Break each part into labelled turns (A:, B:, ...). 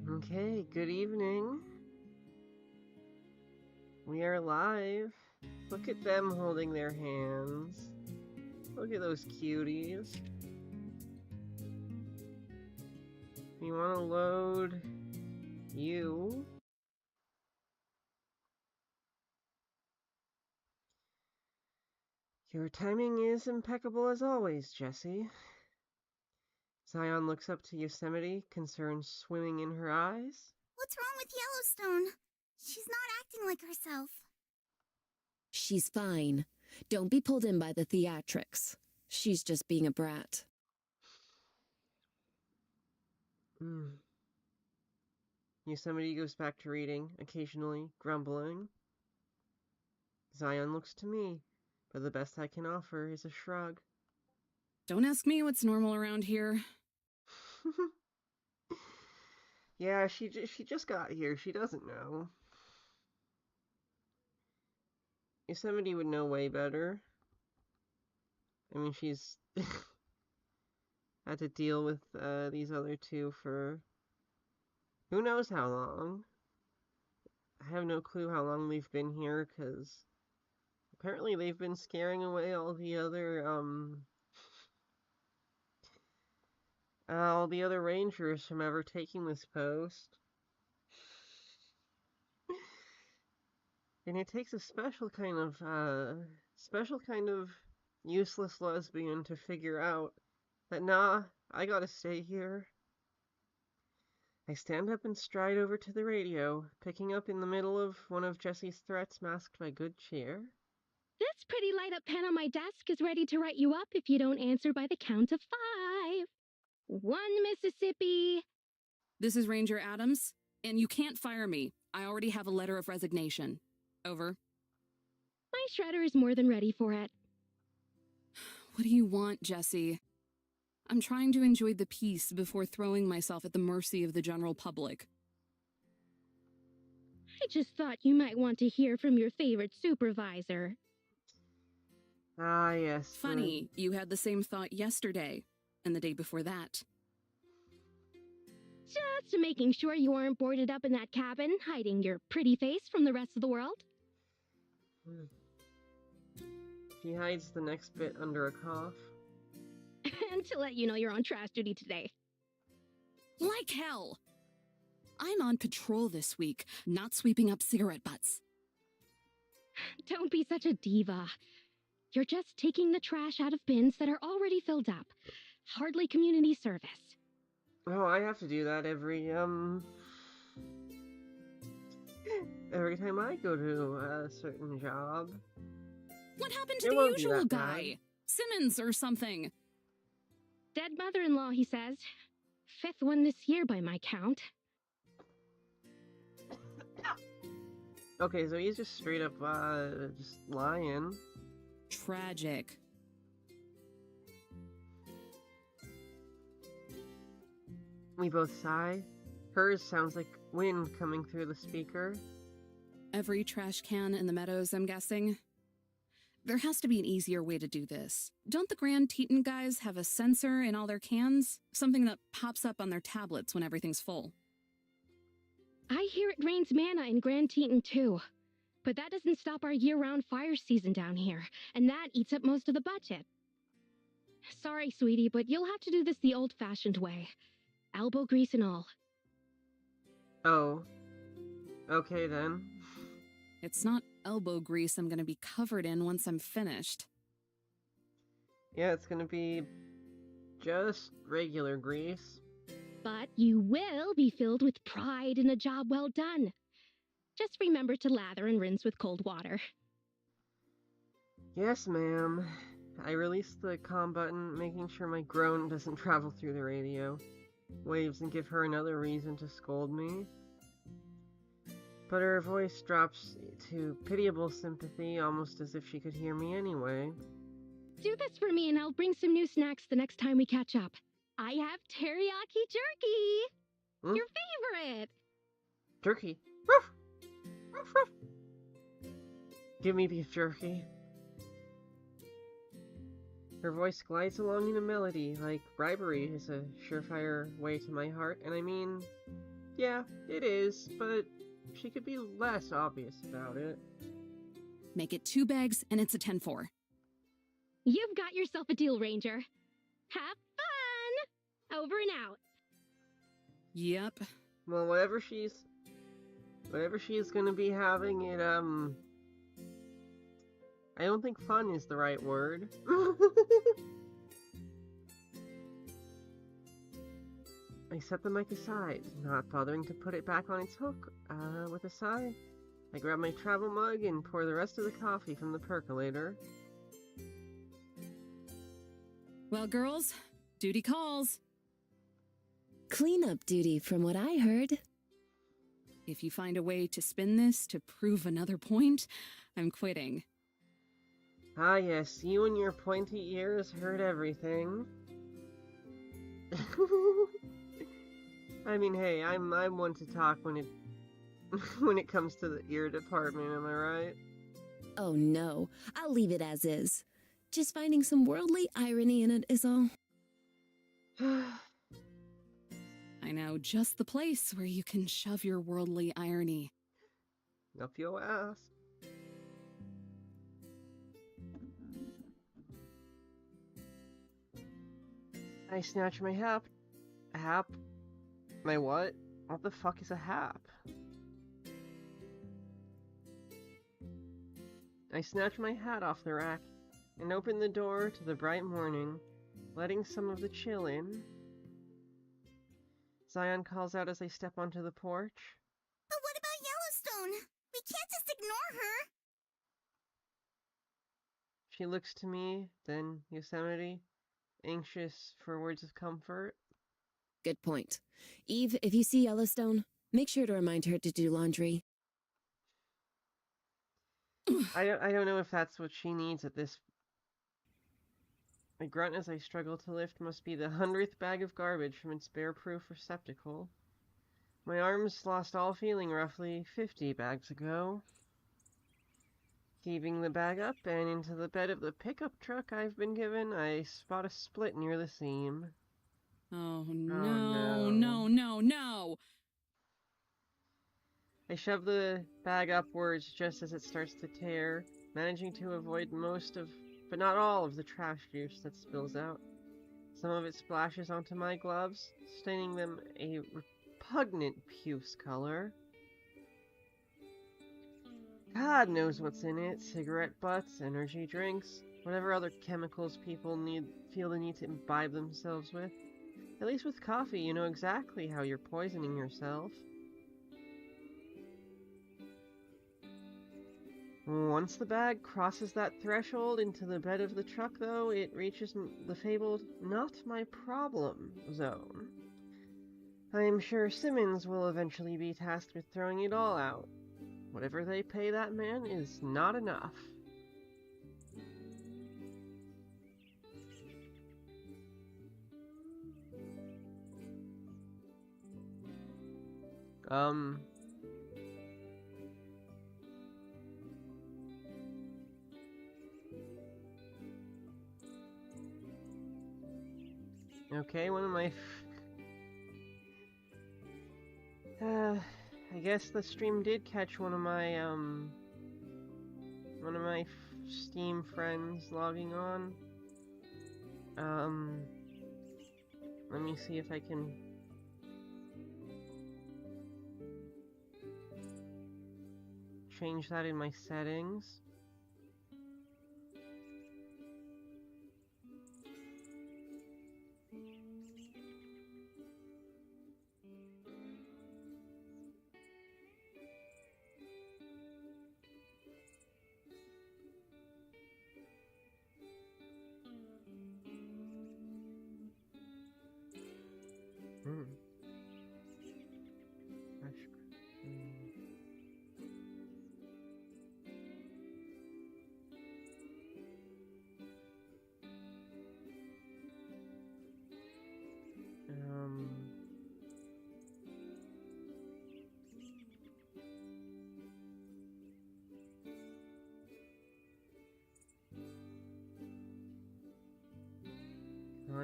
A: Okay, good evening. We are live. Look at them holding their hands. Look at those cuties. You want to load you. Your timing is impeccable as always, Jessie. Zion looks up to Yosemite, concern swimming in her eyes.
B: What's wrong with Yellowstone? She's not acting like herself.
C: She's fine. Don't be pulled in by the theatrics. She's just being a brat.
A: Yosemite goes back to reading, occasionally grumbling. Zion looks to me, but the best I can offer is a shrug.
D: Don't ask me what's normal around here.
A: Yeah, she just got here. She doesn't know. Yosemite would know way better. I mean, she's had to deal with these other two for who knows how long. I have no clue how long they've been here, because apparently they've been scaring away all the other rangers from ever taking this post. And it takes a special kind of useless lesbian to figure out that, nah, I gotta stay here. I stand up and stride over to the radio, picking up in the middle of one of Jessie's threats masked by good cheer.
E: This pretty light-up pen on my desk is ready to write you up if you don't answer by the count of 5. 1 Mississippi.
D: This is Ranger Adams, and you can't fire me. I already have a letter of resignation. Over.
E: My shredder is more than ready for it.
D: What do you want, Jessie? I'm trying to enjoy the peace before throwing myself at the mercy of the general public.
E: I just thought you might want to hear from your favorite supervisor.
A: Ah, yes.
D: Funny, you had the same thought yesterday, and the day before that.
E: Just making sure you aren't boarded up in that cabin, hiding your pretty face from the rest of the world.
A: She hides the next bit under a cough.
E: And to let you know you're on trash duty today.
D: Like hell! I'm on patrol this week, not sweeping up cigarette butts.
E: Don't be such a diva. You're just taking the trash out of bins that are already filled up. Hardly community service.
A: Oh, I have to do that every time I go to a certain job.
D: What happened to
A: It
D: the
A: won't be
D: usual
A: that
D: guy? Simmons or something?
E: Dead mother-in-law, he says. 5th one this year by my count.
A: Okay, so he's just straight up, just lying.
D: Tragic.
A: We both sigh. Hers sounds like wind coming through the speaker.
D: Every trash can in the meadows, I'm guessing. There has to be an easier way to do this. Don't the Grand Teton guys have a sensor in all their cans? Something that pops up on their tablets when everything's full.
E: I hear it rains manna in Grand Teton too. But that doesn't stop our year-round fire season down here, and that eats up most of the budget. Sorry, sweetie, but you'll have to do this the old-fashioned way. Elbow grease and all.
A: Oh. Okay then.
D: It's not elbow grease I'm gonna be covered in once I'm finished.
A: Yeah, it's gonna be just regular grease.
E: But you will be filled with pride in a job well done. Just remember to lather and rinse with cold water.
A: Yes, ma'am. I release the comm button, making sure my groan doesn't travel through the radio. Waves and give her another reason to scold me. But her voice drops to pitiable sympathy, almost as if she could hear me anyway.
E: Do this for me and I'll bring some new snacks the next time we catch up. I have teriyaki jerky! Your favorite!
A: Jerky. Ruff! Ruff, ruff. Give me beef jerky. Her voice glides along in a melody, like bribery is a surefire way to my heart, and I mean, yeah, it is, but she could be less obvious about it.
D: Make it 2 bags, and it's a 10-4.
E: You've got yourself a deal, Ranger. Have fun! Over and out.
D: Yep.
A: Well, whatever she's gonna be having, I don't think fun is the right word. I set the mic aside, not bothering to put it back on its hook. With a sigh, I grab my travel mug and pour the rest of the coffee from the percolator.
D: Well, girls, duty calls.
C: Cleanup duty, from what I heard.
D: If you find a way to spin this to prove another point, I'm quitting.
A: Ah yes, you and your pointy ears heard everything. I mean, hey, I'm one to talk when it when it comes to the ear department, am I right?
C: Oh no, I'll leave it as is. Just finding some worldly irony in it is all.
D: I know just the place where you can shove your worldly irony.
A: Up your ass. I snatch my hap. Hap? My what? What the fuck is a hap? I snatch my hat off the rack and open the door to the bright morning, letting some of the chill in. Zion calls out as I step onto the porch.
B: But what about Yellowstone? We can't just ignore her.
A: She looks to me, then Yosemite, anxious for words of comfort.
C: Good point. Eve, if you see Yellowstone, make sure to remind her to do laundry.
A: I don't know if that's what she needs at this. I grunt as I struggle to lift must be the 100th bag of garbage from its bear-proof receptacle. My arms lost all feeling roughly 50 bags ago. Heaving the bag up and into the bed of the pickup truck I've been given, I spot a split near the seam.
D: Oh
A: no.
D: no.
A: I shove the bag upwards just as it starts to tear, managing to avoid most of, but not all of the trash juice that spills out. Some of it splashes onto my gloves, staining them a repugnant puce color. God knows what's in it. Cigarette butts, energy drinks, whatever other chemicals people feel the need to imbibe themselves with. At least with coffee, you know exactly how you're poisoning yourself. Once the bag crosses that threshold into the bed of the truck, though, it reaches the fabled not my problem zone. I am sure Simmons will eventually be tasked with throwing it all out. Whatever they pay that man is not enough. Okay, one of my... I guess the stream did catch one of my Steam friends logging on. Let me see if I can... change that in my settings.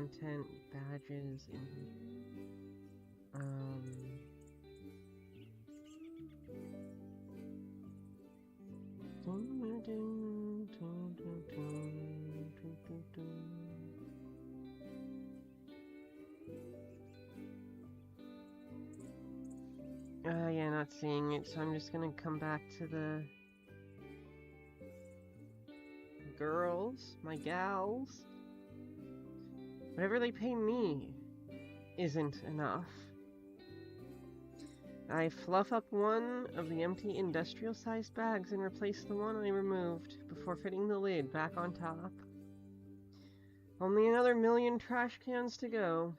A: content, badges, yeah, not seeing it, so I'm just gonna come back to the girls, my gals. Whatever they pay me isn't enough. I fluff up one of the empty industrial-sized bags and replace the one I removed before fitting the lid back on top. Only another 1,000,000 trash cans to go.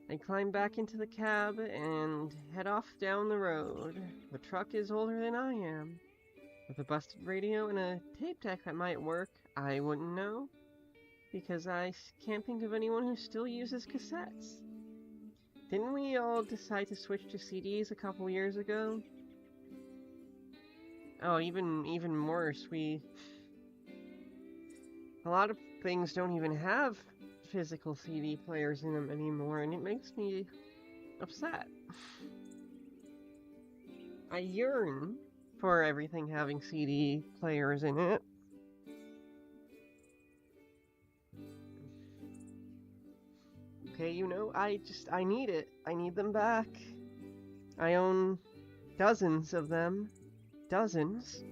A: I climb back into the cab and head off down the road. The truck is older than I am. With a busted radio and a tape deck that might work, I wouldn't know. Because I can't think of anyone who still uses cassettes. Didn't we all decide to switch to CDs a couple years ago? Oh, even worse, a lot of things don't even have physical CD players in them anymore, and it makes me upset. I yearn for everything having CD players in it. Okay, you know, I need it. I need them back. I own dozens of them. Dozens.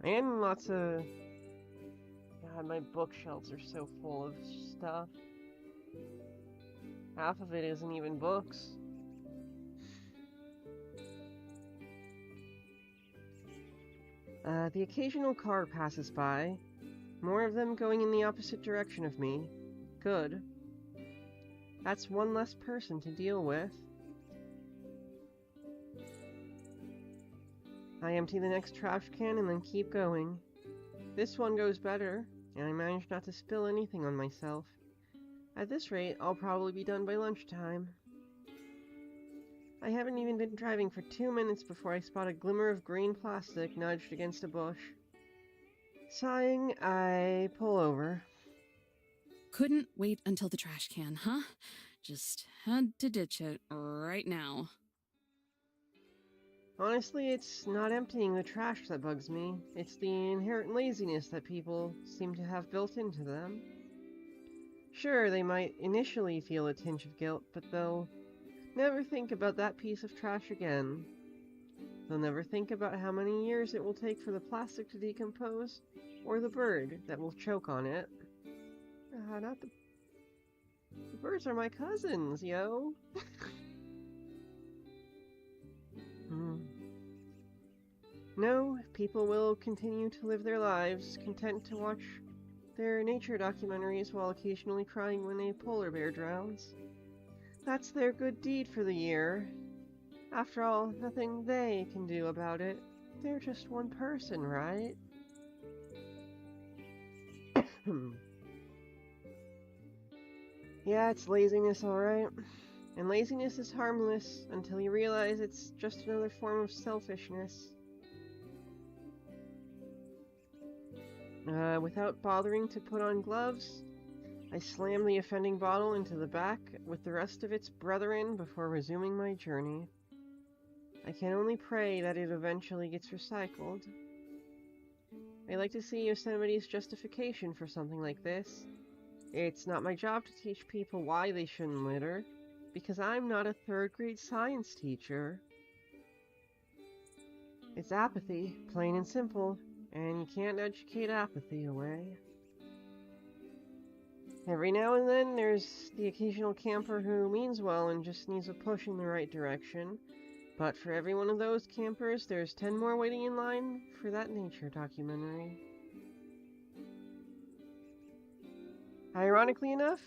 A: And lots of... God, my bookshelves are so full of stuff. Half of it isn't even books. The occasional car passes by. More of them going in the opposite direction of me. Good. That's one less person to deal with. I empty the next trash can and then keep going. This one goes better, and I manage not to spill anything on myself. At this rate, I'll probably be done by lunchtime. I haven't even been driving for 2 minutes before I spot a glimmer of green plastic nudged against a bush. Sighing, I pull over.
D: Couldn't wait until the trash can, huh? Just had to ditch it right now.
A: Honestly, it's not emptying the trash that bugs me. It's the inherent laziness that people seem to have built into them. Sure, they might initially feel a tinge of guilt, but they'll never think about that piece of trash again. They'll never think about how many years it will take for the plastic to decompose, or the bird that will choke on it. Not the... The birds are my cousins, yo! No, people will continue to live their lives, content to watch their nature documentaries while occasionally crying when a polar bear drowns. That's their good deed for the year. After all, nothing they can do about it. They're just one person, right? Yeah, it's laziness, alright. And laziness is harmless until you realize it's just another form of selfishness. Without bothering to put on gloves, I slam the offending bottle into the back with the rest of its brethren before resuming my journey. I can only pray that it eventually gets recycled. I like to see Yosemite's justification for something like this. It's not my job to teach people why they shouldn't litter, because I'm not a third-grade science teacher. It's apathy, plain and simple, and you can't educate apathy away. Every now and then, there's the occasional camper who means well and just needs a push in the right direction. But for every one of those campers, there's 10 more waiting in line for that nature documentary. Ironically enough,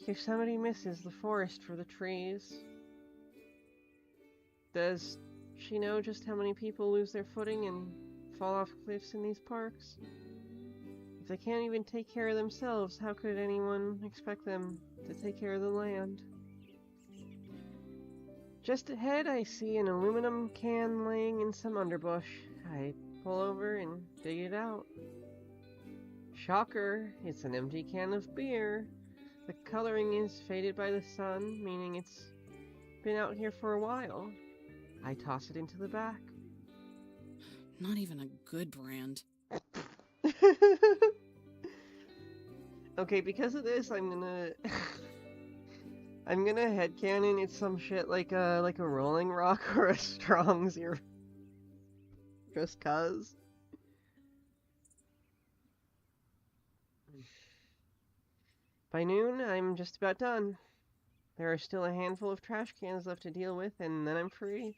A: Yosemite misses the forest for the trees. Does she know just how many people lose their footing and fall off cliffs in these parks? If they can't even take care of themselves, how could anyone expect them to take care of the land? Just ahead, I see an aluminum can laying in some underbush. I pull over and dig it out. Shocker, it's an empty can of beer. The coloring is faded by the sun, meaning it's been out here for a while. I toss it into the back.
D: Not even a good brand.
A: Okay, because of this, I'm gonna I'm gonna headcanon it's some shit like a Rolling Rock or a Strong Zero. Just cuz. By noon, I'm just about done. There are still a handful of trash cans left to deal with, and then I'm free.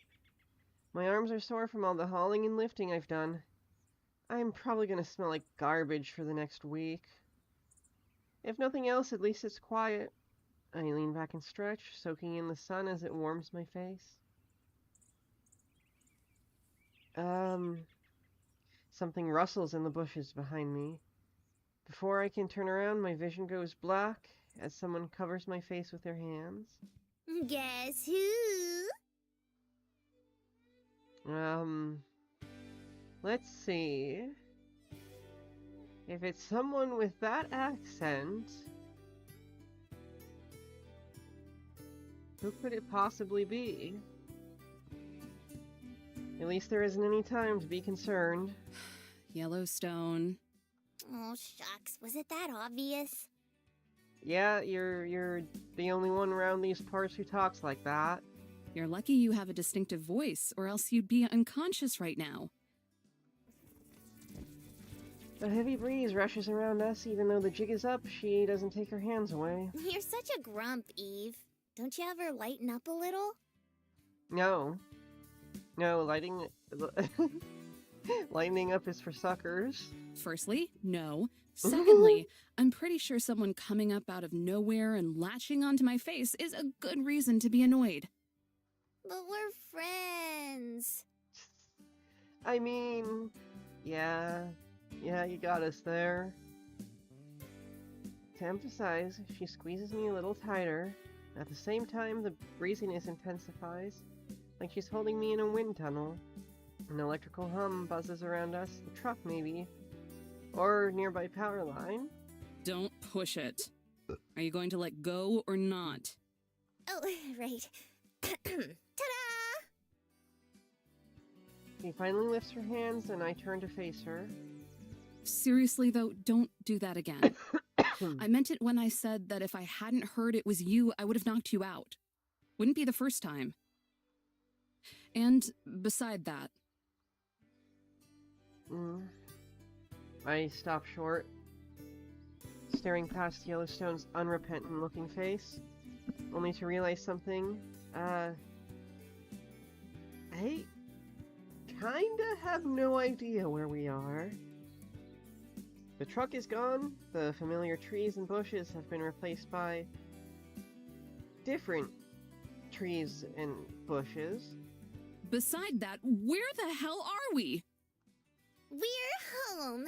A: My arms are sore from all the hauling and lifting I've done. I'm probably gonna smell like garbage for the next week. If nothing else, at least it's quiet. I lean back and stretch, soaking in the sun as it warms my face. Something rustles in the bushes behind me. Before I can turn around, my vision goes black as someone covers my face with their hands.
B: Guess who?
A: Let's see. If it's someone with that accent, who could it possibly be? At least there isn't any time to be concerned.
D: Yellowstone.
B: Oh, shucks. Was it that obvious?
A: Yeah, you're the only one around these parts who talks like that.
D: You're lucky you have a distinctive voice, or else you'd be unconscious right now.
A: A heavy breeze rushes around us. Even though the jig is up, she doesn't take her hands away.
B: You're such a grump, Eve. Don't you ever lighten up a little?
A: No, lightening up is for suckers.
D: Firstly, no. Secondly, I'm pretty sure someone coming up out of nowhere and latching onto my face is a good reason to be annoyed.
B: But we're friends.
A: I mean, yeah, you got us there. To emphasize, she squeezes me a little tighter. At the same time, the breeziness intensifies, like she's holding me in a wind tunnel. An electrical hum buzzes around us, the truck maybe, or nearby power line.
D: Don't push it. Are you going to let go or not?
B: Oh, right. Ta-da!
A: She finally lifts her hands and I turn to face her.
D: Seriously, though, don't do that again. I meant it when I said that if I hadn't heard it was you, I would have knocked you out. Wouldn't be the first time. And beside that...
A: I stop short, staring past Yellowstone's unrepentant-looking face, only to realize something. I kinda have no idea where we are. The truck is gone, the familiar trees and bushes have been replaced by different trees and bushes.
D: Beside that, where the hell are we?
B: We're home.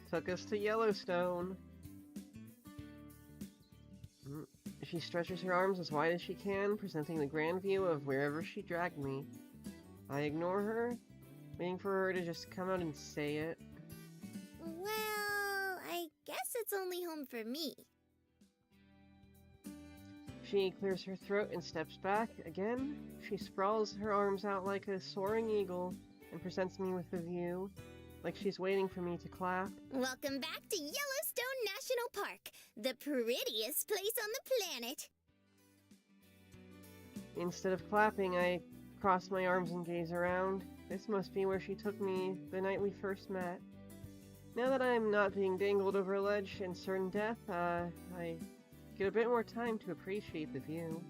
A: Took us to Yellowstone. She stretches her arms as wide as she can, presenting the grand view of wherever she dragged me. I ignore her, waiting for her to just come out and say it.
B: Well, I guess it's only home for me.
A: She clears her throat and steps back. Again, she sprawls her arms out like a soaring eagle and presents me with the view, like she's waiting for me to clap.
B: Welcome back to Yellowstone National Park, the prettiest place on the planet.
A: Instead of clapping, I cross my arms and gaze around. This must be where she took me the night we first met. Now that I'm not being dangled over a ledge and certain death, I get a bit more time to appreciate the view.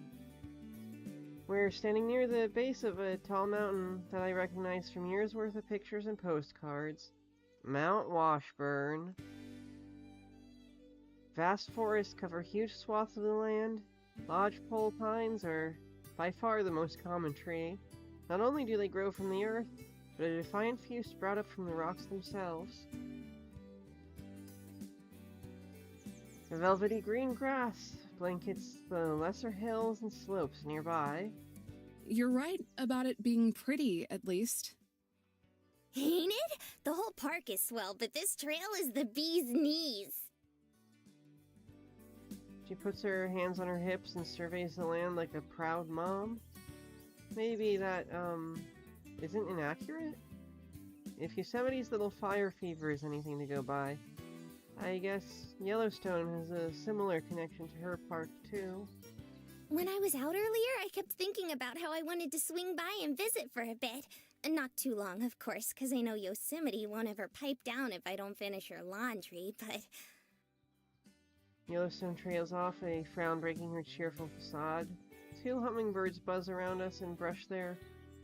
A: We're standing near the base of a tall mountain that I recognize from years' worth of pictures and postcards. Mount Washburn. Vast forests cover huge swaths of the land. Lodgepole pines are by far the most common tree. Not only do they grow from the earth, but a defiant few sprout up from the rocks themselves. The velvety green grass blankets the lesser hills and slopes nearby.
D: You're right about it being pretty, at least.
B: Ain't it? The whole park is swell, but this trail is the bee's knees.
A: She puts her hands on her hips and surveys the land like a proud mom. Maybe that, isn't inaccurate? If Yosemite's little fire fever is anything to go by, I guess Yellowstone has a similar connection to her park, too.
B: When I was out earlier, I kept thinking about how I wanted to swing by and visit for a bit. Not too long, of course, because I know Yosemite won't ever pipe down if I don't finish her laundry, but...
A: Yellowstone trails off, a frown breaking her cheerful facade. Two hummingbirds buzz around us and brush their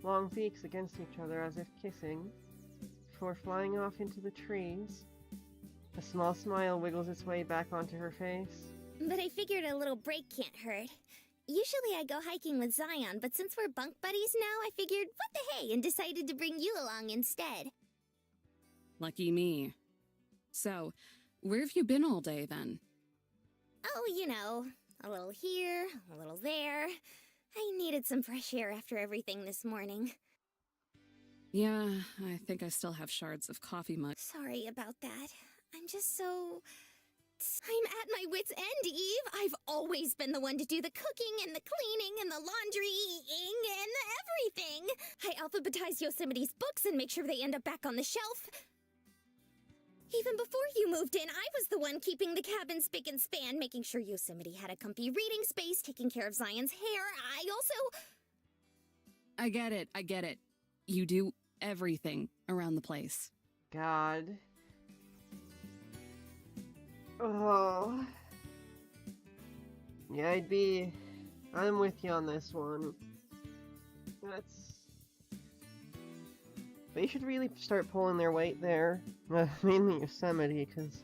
A: long beaks against each other as if kissing, before flying off into the trees. A small smile wiggles its way back onto her face.
B: But I figured a little break can't hurt. Usually I go hiking with Zion, but since we're bunk buddies now, I figured, what the hey, and decided to bring you along instead.
D: Lucky me. So, where have you been all day then?
B: Oh, you know, a little here, a little there. I needed some fresh air after everything this morning.
D: Yeah, I think I still have shards of coffee mug.
B: Sorry about that. I'm just so... I'm at my wit's end, Eve. I've always been the one to do the cooking and the cleaning and the laundrying and everything. I alphabetize Yosemite's books and make sure they end up back on the shelf. Even before you moved in, I was the one keeping the cabin spick and span, making sure Yosemite had a comfy reading space, taking care of Zion's hair.
D: I get it. You do everything around the place.
A: God. Oh. Yeah, I'm with you on this one. They should really start pulling their weight there. Mainly Yosemite, because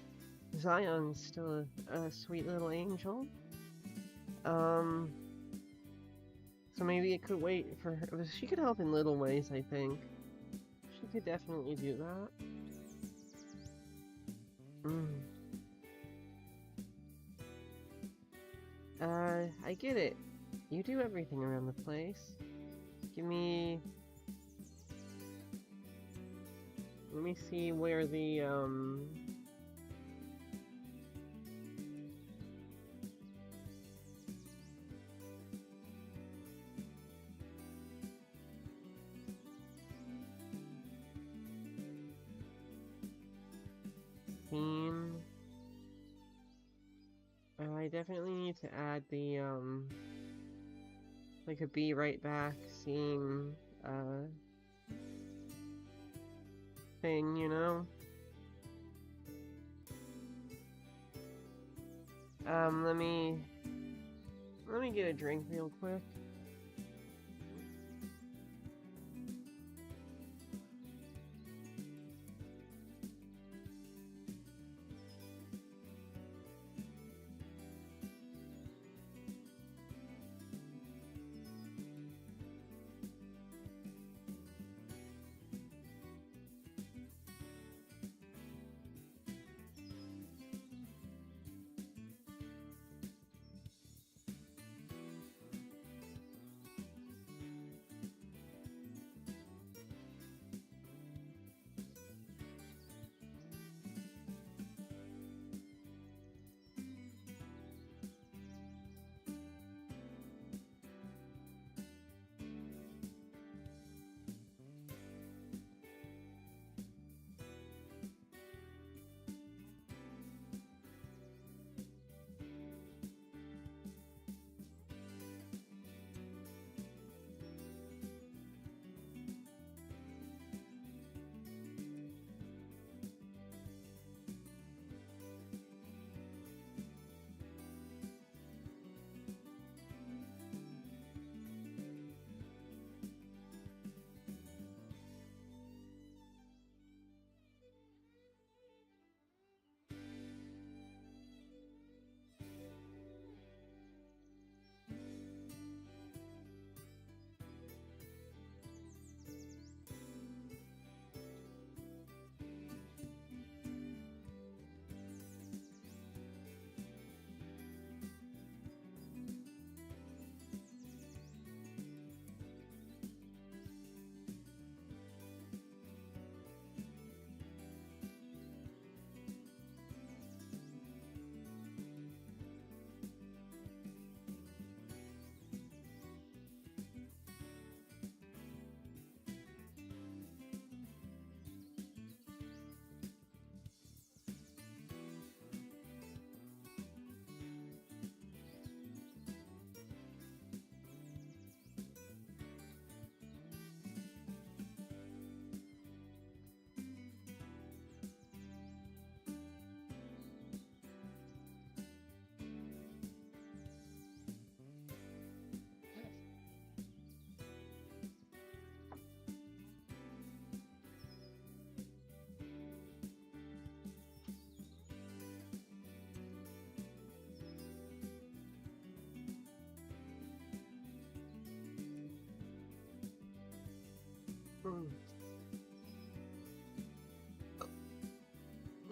A: Zion's still a sweet little angel. So maybe it could wait for her. She could help in little ways, I think. She could definitely do that. I get it. You do everything around the place. Let me see where the, theme. I definitely need to add the, like a be right back scene, thing, you know? Let me get a drink real quick.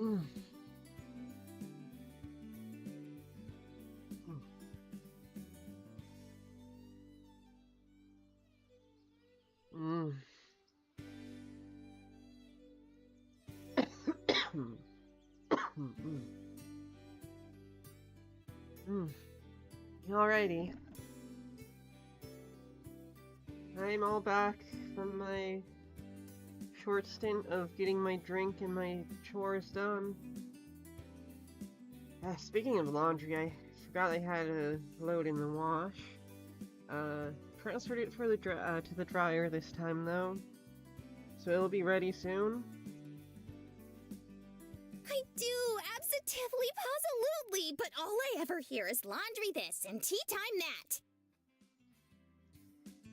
A: Mm. Mm. Mm. Alrighty. I'm all back from my short stint of getting my drink and my chores done. Speaking of laundry, I forgot I had a load in the wash. Transferred it for the to the dryer this time though, so it'll be ready soon.
B: I do, absolutely, positively, but all I ever hear is laundry this and tea time that.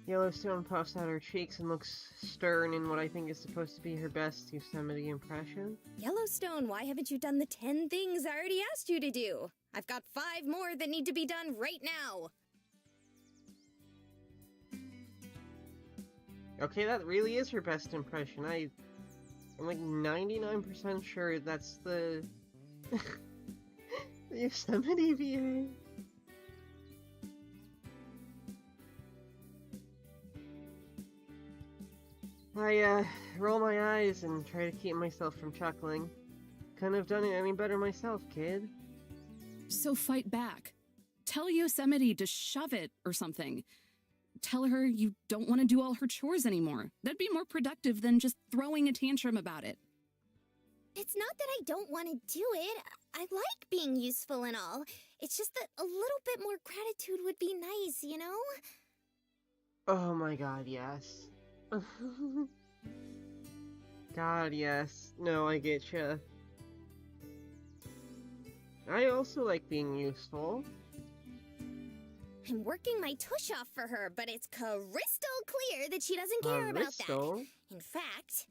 A: Yellowstone puffs out her cheeks and looks stern in what I think is supposed to be her best Yosemite impression.
B: Yellowstone, why haven't you done the 10 things I already asked you to do? I've got 5 more that need to be done right now.
A: Okay, that really is her best impression. I'm like 99% sure that's the the Yosemite VA. I roll my eyes and try to keep myself from chuckling. Couldn't have done it any better myself, kid.
D: So fight back. Tell Yosemite to shove it or something. Tell her you don't want to do all her chores anymore. That'd be more productive than just throwing a tantrum about it.
B: It's not that I don't want to do it. I like being useful and all. It's just that a little bit more gratitude would be nice, you know?
A: Oh my god, yes. God, yes. No, I get ya. I also like being useful.
B: I'm working my tush off for her, but it's crystal clear that she doesn't care about that. In fact...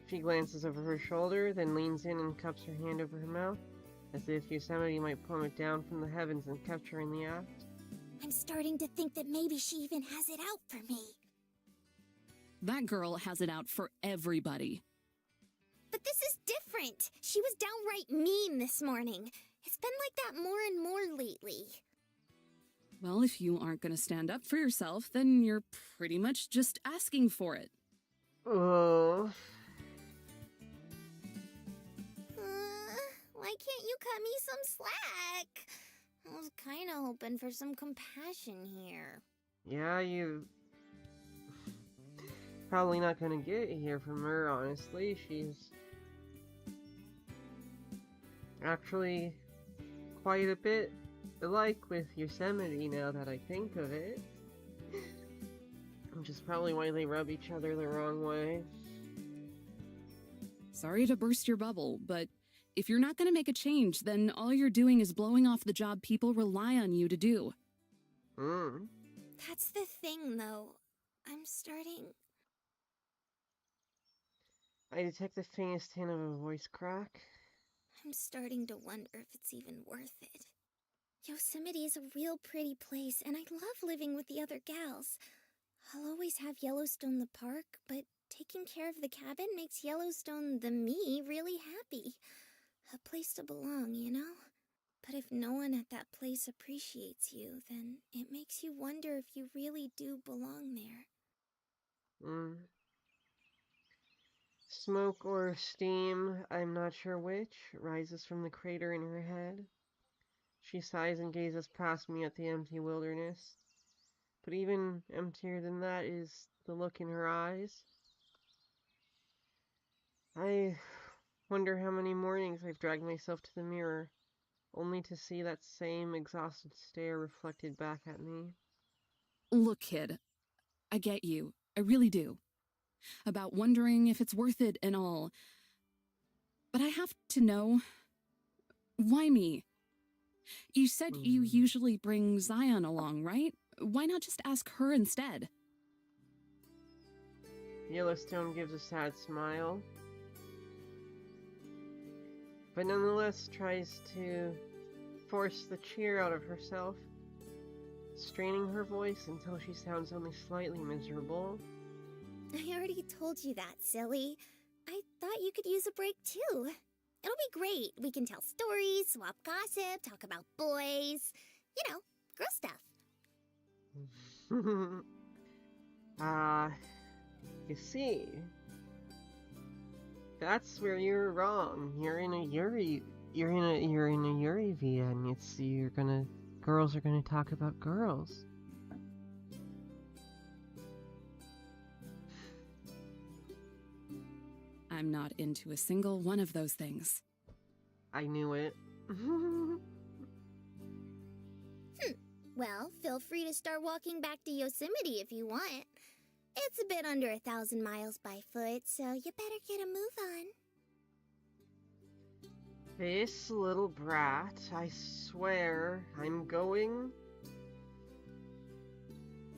A: She glances over her shoulder, then leans in and cups her hand over her mouth, as if Yosemite might plummet down from the heavens and catch her in the act.
B: I'm starting to think that maybe she even has it out for me.
D: That girl has it out for everybody.
B: But this is different. She was downright mean this morning. It's been like that more and more lately.
D: Well, if you aren't going to stand up for yourself, then you're pretty much just asking for it.
A: Oh.
B: Why can't you cut me some slack? I was kind of hoping for some compassion here.
A: Yeah, you... Probably not gonna get it here from her, honestly. She's... actually quite a bit alike with Yosemite now that I think of it. Which is probably why they rub each other the wrong way.
D: Sorry to burst your bubble, but if you're not going to make a change, then all you're doing is blowing off the job people rely on you to do.
B: That's the thing, though. I'm starting...
A: I detect the faintest hint of a voice crack.
B: I'm starting to wonder if it's even worth it. Yosemite is a real pretty place, and I love living with the other gals. I'll always have Yellowstone the park, but taking care of the cabin makes Yellowstone the me really happy. A place to belong, you know? But if no one at that place appreciates you, then it makes you wonder if you really do belong there.
A: Smoke or steam, I'm not sure which, rises from the crater in her head. She sighs and gazes past me at the empty wilderness. But even emptier than that is the look in her eyes. I wonder how many mornings I've dragged myself to the mirror, only to see that same exhausted stare reflected back at me.
D: Look, kid, I get you. I really do. About wondering if it's worth it and all. But I have to know, why me? You said you usually bring Zion along, right? Why not just ask her instead?
A: Yellowstone gives a sad smile, but nonetheless tries to force the cheer out of herself, straining her voice until she sounds only slightly miserable.
B: I already told you that, silly. I thought thought you could use a break too. It'll be great. We can tell stories, swap gossip, talk about boys. You know, girl stuff.
A: You see, that's where you're wrong. You're in a Yuri via, and girls are gonna talk about girls.
D: I'm not into a single one of those things.
A: I knew it.
B: Well, feel free to start walking back to Yosemite if you want. It's a bit under 1,000 miles by foot, so you better get a move on.
A: This little brat, I swear, I'm going.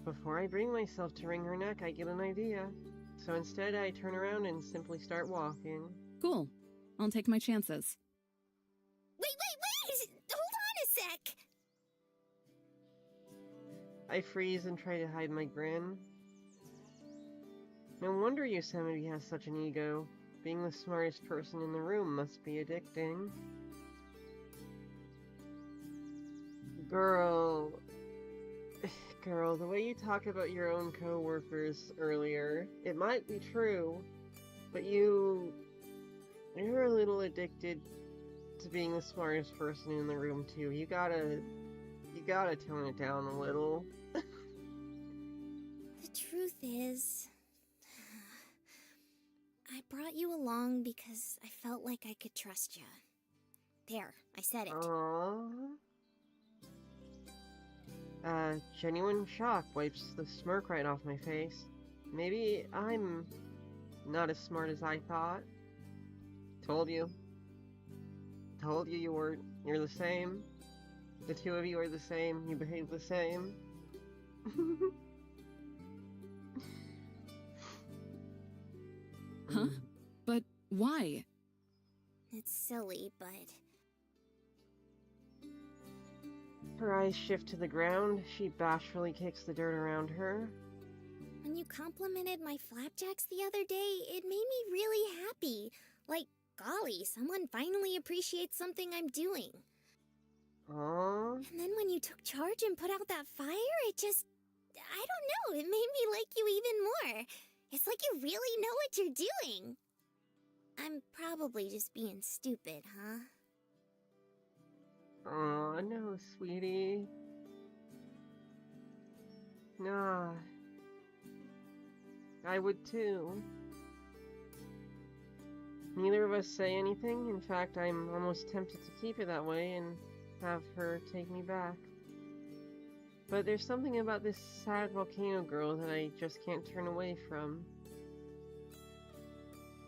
A: Before I bring myself to wring her neck, I get an idea. So instead, I turn around and simply start walking.
D: Cool. I'll take my chances.
B: Wait! Hold on a sec!
A: I freeze and try to hide my grin. No wonder Yosemite has such an ego. Being the smartest person in the room must be addicting. Girl, the way you talk about your own co-workers earlier, it might be true, but you're a little addicted to being the smartest person in the room too. You gotta tone it down a little.
B: The truth is, I brought you along because I felt like I could trust you. There, I said it.
A: Aww. Genuine shock wipes the smirk right off my face. Maybe I'm not as smart as I thought. Told you you weren't. You're the same. The two of you are the same. You behave the same.
D: Huh? But why?
B: It's silly, but
A: Her eyes shift to the ground. She bashfully kicks the dirt around her.
B: when you complimented my flapjacks the other day, it made me really happy. Like, golly, someone finally appreciates something I'm doing.
A: Aww.
B: And then when you took charge and put out that fire, I don't know, it made me like you even more. It's like you really know what you're doing. I'm probably just being stupid, huh?
A: Aw, no, sweetie. Nah. I would too. Neither of us say anything. In fact, I'm almost tempted to keep it that way and have her take me back. But there's something about this sad volcano girl that I just can't turn away from.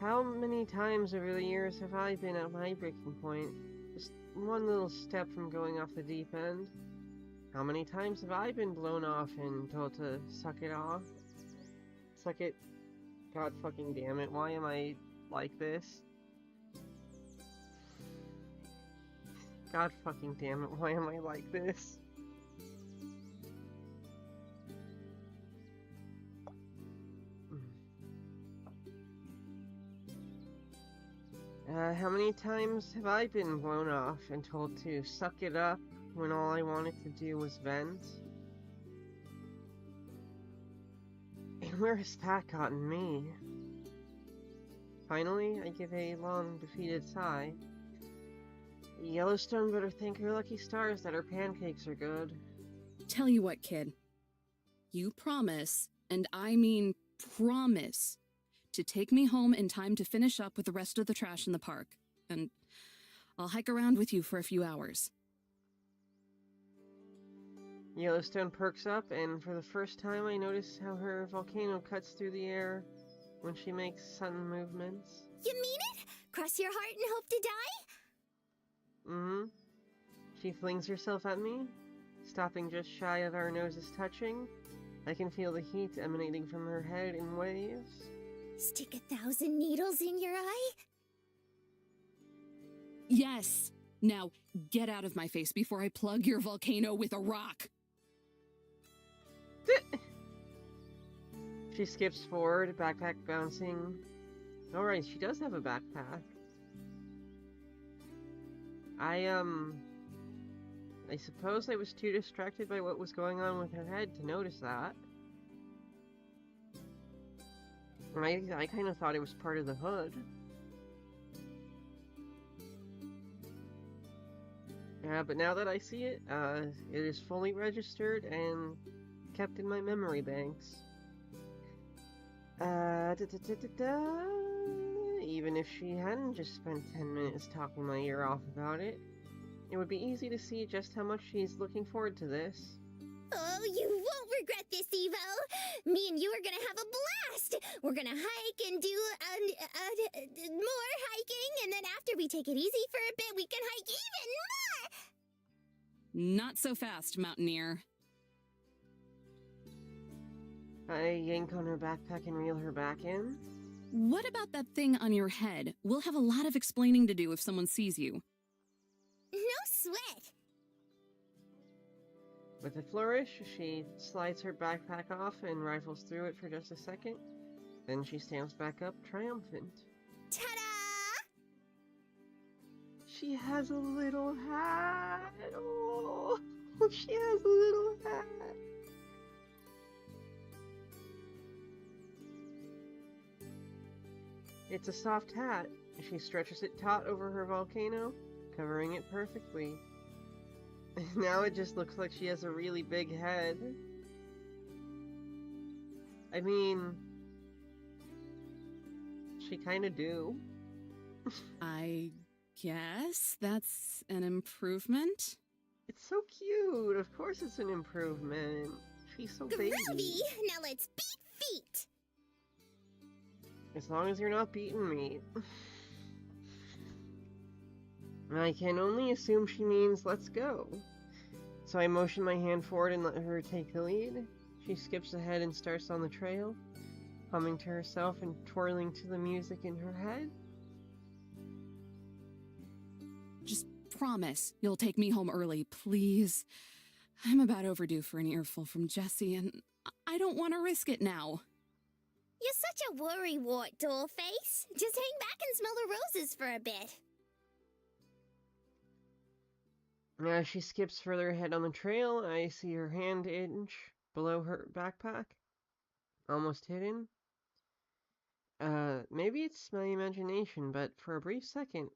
A: How many times over the years have I been at my breaking point? Just one little step from going off the deep end. How many times have I been blown off and told to suck it off? Suck it. God fucking damn it, why am I like this? God fucking damn it, why am I like this? How many times have I been blown off and told to suck it up when all I wanted to do was vent? And where has that gotten me? Finally, I give a long, defeated sigh. Yellowstone better thank her lucky stars that her pancakes are good.
D: Tell you what, kid. You promise, and I mean promise, to take me home in time to finish up with the rest of the trash in the park. And I'll hike around with you for a few hours.
A: Yellowstone perks up, and for the first time I notice how her volcano cuts through the air when she makes sudden movements.
B: You mean it? Cross your heart and hope to die?
A: Mm-hmm. She flings herself at me, stopping just shy of our noses touching. I can feel the heat emanating from her head in waves.
B: Stick 1,000 needles in your eye?
D: Yes! Now, get out of my face before I plug your volcano with a rock!
A: She skips forward, backpack bouncing. Alright, she does have a backpack. I suppose I was too distracted by what was going on with her head to notice that. I kind of thought it was part of the hood. But now that I see it, it is fully registered and kept in my memory banks. Even if she hadn't just spent 10 minutes talking my ear off about it, it would be easy to see just how much she's looking forward to this.
B: Oh, you won't regret this, Evo! Me and you are gonna have a blast! We're gonna hike and do, more hiking, and then after we take it easy for a bit, we can hike even more!
D: Not so fast, Mountaineer.
A: I yank on her backpack and reel her back in.
D: What about that thing on your head? We'll have a lot of explaining to do if someone sees you.
B: No sweat!
A: With a flourish, she slides her backpack off and rifles through it for just a second. Then she stands back up, triumphant.
B: Ta-da!
A: She has a little hat! Oh, she has a little hat! It's a soft hat. She stretches it taut over her volcano, covering it perfectly. Now it just looks like she has a really big head. I mean, she kinda do.
D: I guess that's an improvement.
A: It's so cute. Of course it's an improvement. She's so baby.
B: Groovy! Now let's beat feet!
A: As long as you're not beating me. I can only assume she means let's go. So I motion my hand forward and let her take the lead. She skips ahead and starts on the trail, humming to herself and twirling to the music in her head.
D: Just promise you'll take me home early, please. I'm about overdue for an earful from Jessie, and I don't want to risk it now.
B: You're such a worrywart, dollface. Just hang back and smell the roses for a bit.
A: As she skips further ahead on the trail, I see her hand inch below her backpack, almost hidden. Maybe it's my imagination, but for a brief second,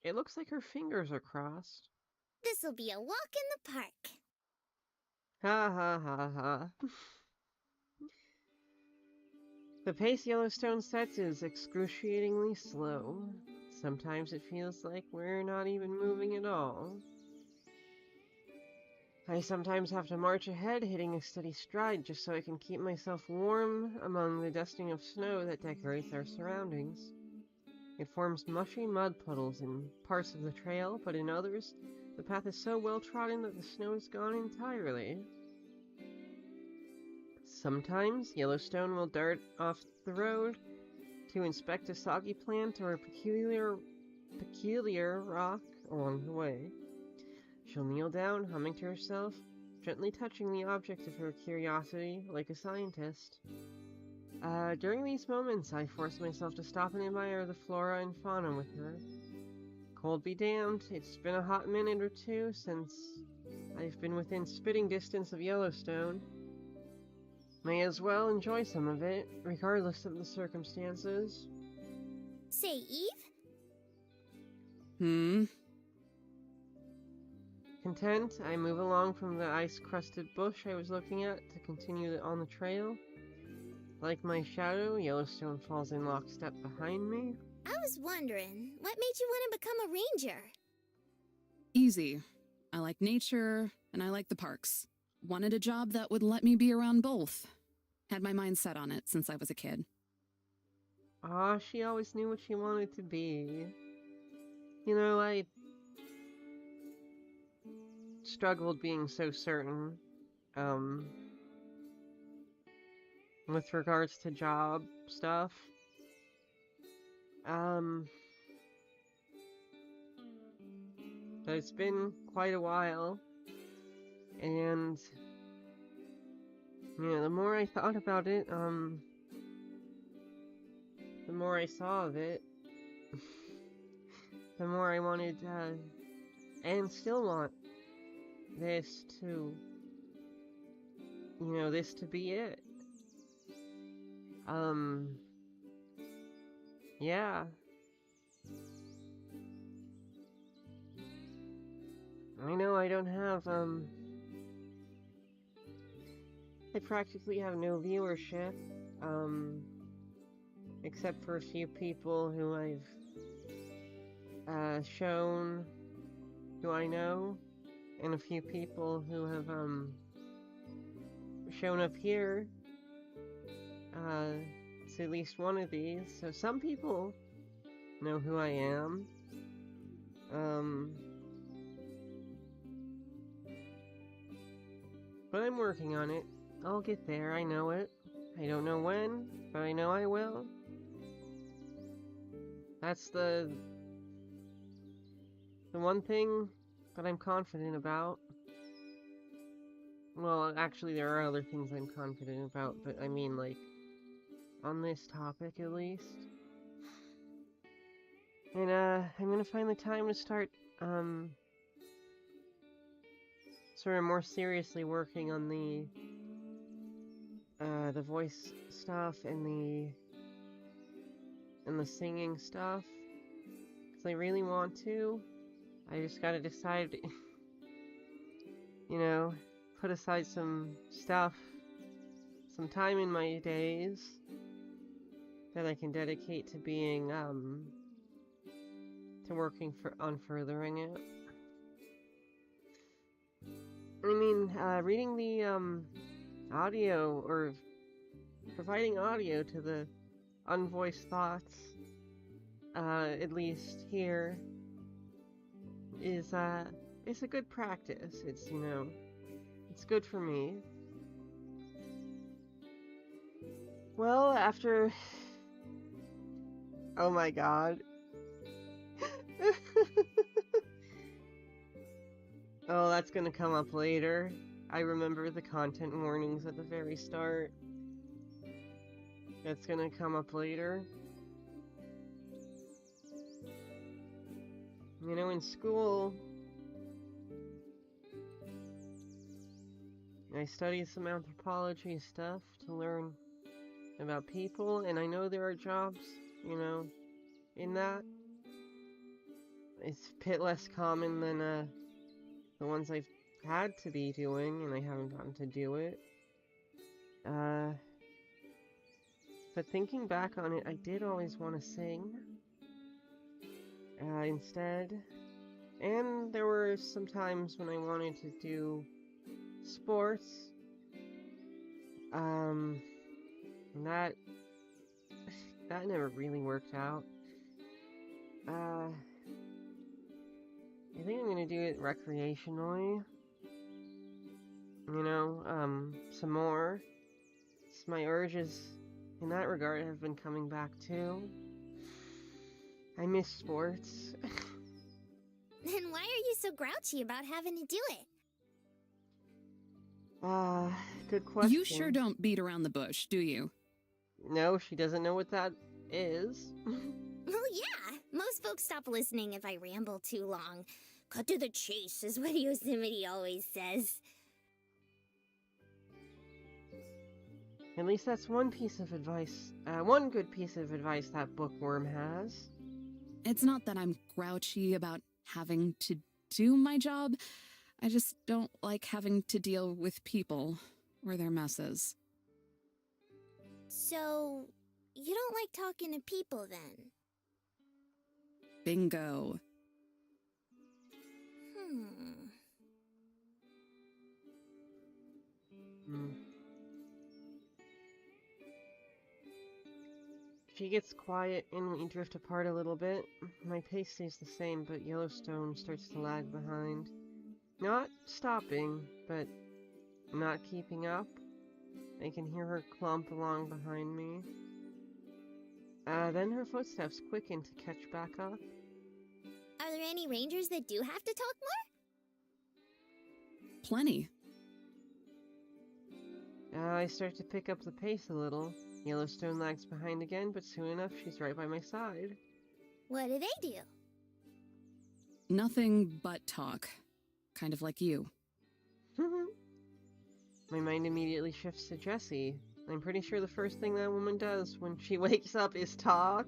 A: it looks like her fingers are crossed.
B: This'll be a walk in the park.
A: Ha ha ha ha. The pace Yellowstone sets is excruciatingly slow. Sometimes it feels like we're not even moving at all. I sometimes have to march ahead, hitting a steady stride just so I can keep myself warm among the dusting of snow that decorates our surroundings. It forms mushy mud puddles in parts of the trail, but in others, the path is so well trodden that the snow is gone entirely. Sometimes Yellowstone will dart off the road to inspect a soggy plant or a peculiar rock along the way. She'll kneel down, humming to herself, gently touching the object of her curiosity like a scientist. During these moments, I force myself to stop and admire the flora and fauna with her. Cold be damned, it's been a hot minute or two since I've been within spitting distance of Yellowstone. May as well enjoy some of it, regardless of the circumstances.
B: Say, Eve?
A: Content, I move along from the ice-crusted bush I was looking at to continue on the trail. Like my shadow, Yellowstone falls in lockstep behind me.
B: I was wondering, what made you want to become a ranger?
D: Easy. I like nature, and I like the parks. Wanted a job that would let me be around both. Had my mind set on it since I was a kid.
A: Aw, she always knew what she wanted to be. You know, I struggled being so certain, with regards to job stuff. But it's been quite a while, and, you know, the more I thought about it, the more I saw of it, the more I wanted, and still want this to, this to be it. Yeah. I know I don't have, I practically have no viewership, except for a few people who I've, shown who I know, and a few people who have, shown up here, to at least one of these, so some people know who I am, but I'm working on it. I'll get there, I know it. I don't know when, but I know I will. That's the one thing that I'm confident about. Well, actually, there are other things I'm confident about, but I mean, like, on this topic at least. And, I'm gonna find the time to start, sort of more seriously working on the voice stuff and the singing stuff. Because I really want to. I just gotta decide, put aside some stuff, some time in my days that I can dedicate to being, to working on furthering it. I mean, reading the, audio, or providing audio to the unvoiced thoughts, at least here, is, it's a good practice. It's, it's good for me. Well, after... Oh my god. Oh, that's gonna come up later. I remember the content warnings at the very start. That's gonna come up later. In school, I studied some anthropology stuff to learn about people, and I know there are jobs, in that. It's a bit less common than, the ones I've had to be doing, and I haven't gotten to do it. But thinking back on it, I did always want to sing, instead. And there were some times when I wanted to do sports. And that never really worked out. I think I'm gonna do it recreationally. Some more. My urges in that regard have been coming back too. I miss sports.
B: Then why are you so grouchy about having to do it?
A: Good question.
D: You sure don't beat around the bush, do you?
A: No, she doesn't know what that is.
B: Well, yeah. Most folks stop listening if I ramble too long. Cut to the chase is what Yosemite always says.
A: At least that's one piece of advice. One good piece of advice that bookworm has.
D: It's not that I'm grouchy about having to do my job. I just don't like having to deal with people or their messes.
B: So, you don't like talking to people then?
D: Bingo.
A: She gets quiet and we drift apart a little bit. My pace stays the same, but Yellowstone starts to lag behind. Not stopping, but not keeping up. I can hear her clump along behind me. Then her footsteps quicken to catch back up.
B: Are there any rangers that do have to talk more?
D: Plenty.
A: I start to pick up the pace a little. Yellowstone lags behind again, but soon enough she's right by my side.
B: What do they do?
D: Nothing but talk. Kind of like you.
A: My mind immediately shifts to Jessie. I'm pretty sure the first thing that woman does when she wakes up is talk.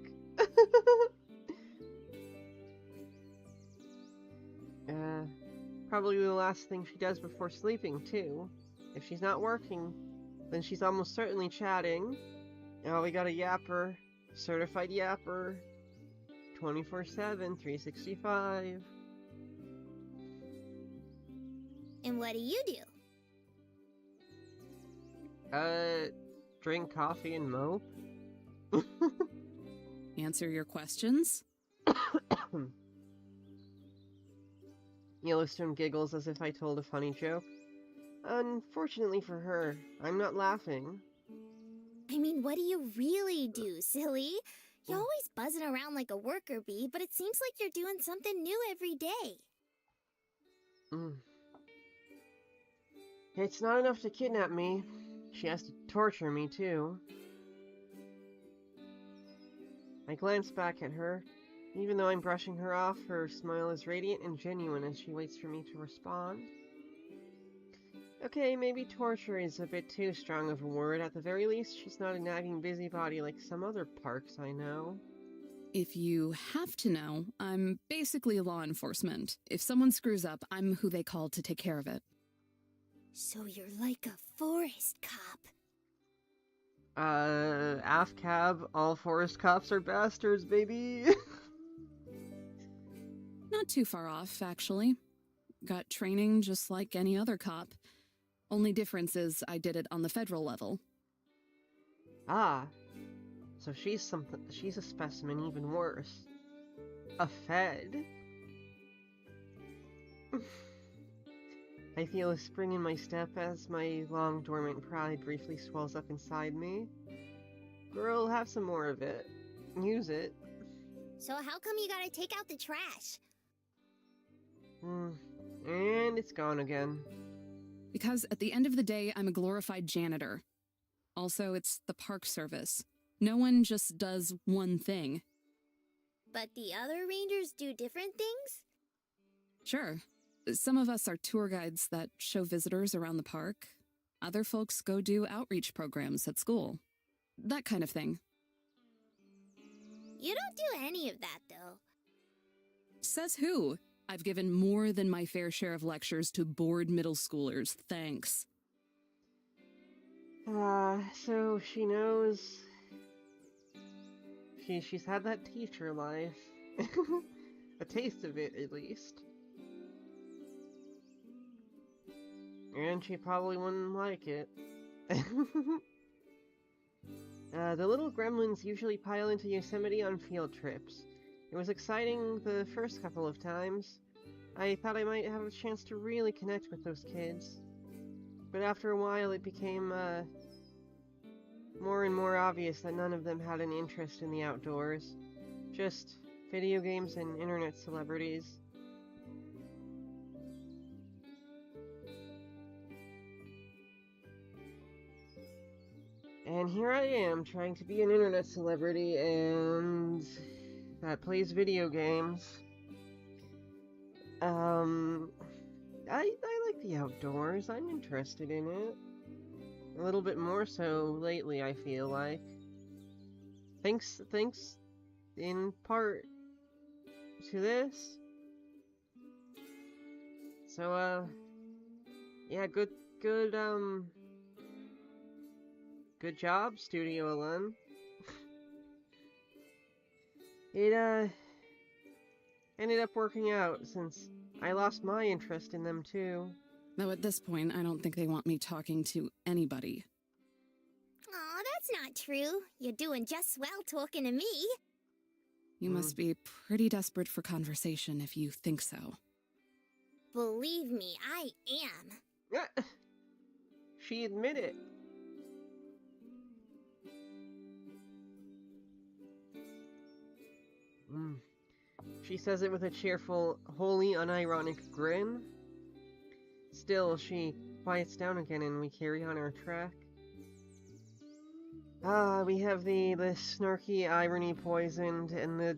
A: Probably the last thing she does before sleeping, too. If she's not working, then she's almost certainly chatting. Oh, we got a yapper. Certified yapper. 24/7, 365.
B: And what do you do?
A: Drink coffee and mope.
D: Answer your questions?
A: Yellowstone giggles as if I told a funny joke. Unfortunately for her, I'm not laughing.
B: I mean, what do you really do, silly? You're always buzzing around like a worker bee, but it seems like you're doing something new every day.
A: It's not enough to kidnap me. She has to torture me, too. I glance back at her. Even though I'm brushing her off, her smile is radiant and genuine as she waits for me to respond. Okay, maybe torture is a bit too strong of a word. At the very least, she's not a nagging busybody like some other parks I know.
D: If you have to know, I'm basically law enforcement. If someone screws up, I'm who they call to take care of it.
B: So you're like a forest cop.
A: AFCAB, all forest cops are bastards, baby!
D: Not too far off, actually. Got training just like any other cop. Only difference is I did it on the federal level.
A: Ah, so she's a specimen even worse. A Fed? I feel a spring in my step as my long dormant pride briefly swells up inside me. Girl, have some more of it. Use it.
B: So how come you gotta take out the trash?
A: And it's gone again.
D: Because at the end of the day, I'm a glorified janitor. Also, it's the park service. No one just does one thing.
B: But the other rangers do different things?
D: Sure. Some of us are tour guides that show visitors around the park. Other folks go do outreach programs at school. That kind of thing.
B: You don't do any of that, though.
D: Says who? I've given more than my fair share of lectures to bored middle schoolers, thanks.
A: So she knows... She's had that teacher life. A taste of it, at least. And she probably wouldn't like it. The little gremlins usually pile into Yosemite on field trips. It was exciting the first couple of times. I thought I might have a chance to really connect with those kids. But after a while it became, more and more obvious that none of them had an interest in the outdoors. Just video games and internet celebrities. And here I am, trying to be an internet celebrity and that plays video games. I like the outdoors. I'm interested in it. A little bit more so lately, I feel like. Thanks in part to this. So, yeah, good job, Studio Alum. It, ended up working out, since I lost my interest in them, too.
D: Though at this point, I don't think they want me talking to anybody.
B: Aw, that's not true. You're doing just swell talking to me.
D: You must be pretty desperate for conversation if you think so.
B: Believe me, I am.
A: She admitted. She says it with a cheerful, wholly unironic grin. Still, she quiets down again and we carry on our track. We have the snarky irony poisoned and the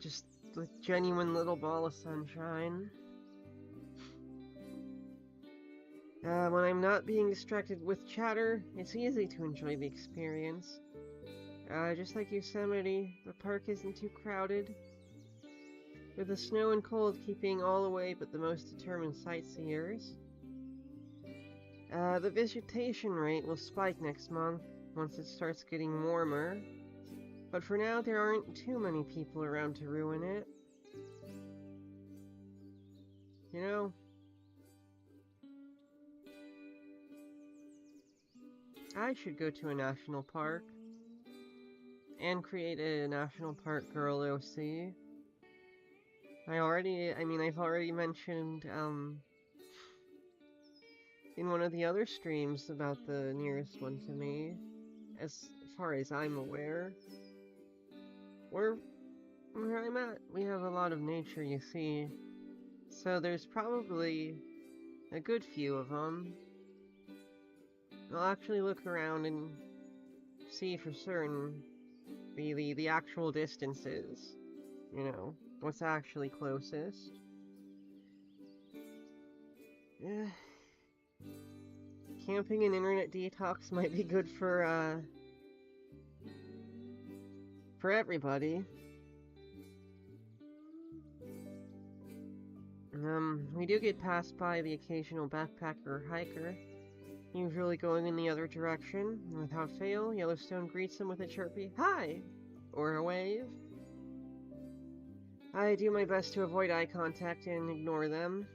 A: genuine little ball of sunshine. When I'm not being distracted with chatter, it's easy to enjoy the experience. Just like Yosemite, the park isn't too crowded, with the snow and cold keeping all away but the most determined sightseers. The visitation rate will spike next month once it starts getting warmer, but for now there aren't too many people around to ruin it. You know, I should go to a national park and create a national park girl OC. I've already mentioned, in one of the other streams about the nearest one to me, as far as I'm aware. Where I'm at, we have a lot of nature, you see, so there's probably a good few of them. I'll actually look around and see for certain the actual distances, you know, what's actually closest. Yeah. Camping and internet detox might be good for everybody. We do get passed by the occasional backpacker or hiker, usually going in the other direction. Without fail, Yellowstone greets them with a chirpy "Hi!" or a wave. I do my best to avoid eye contact and ignore them.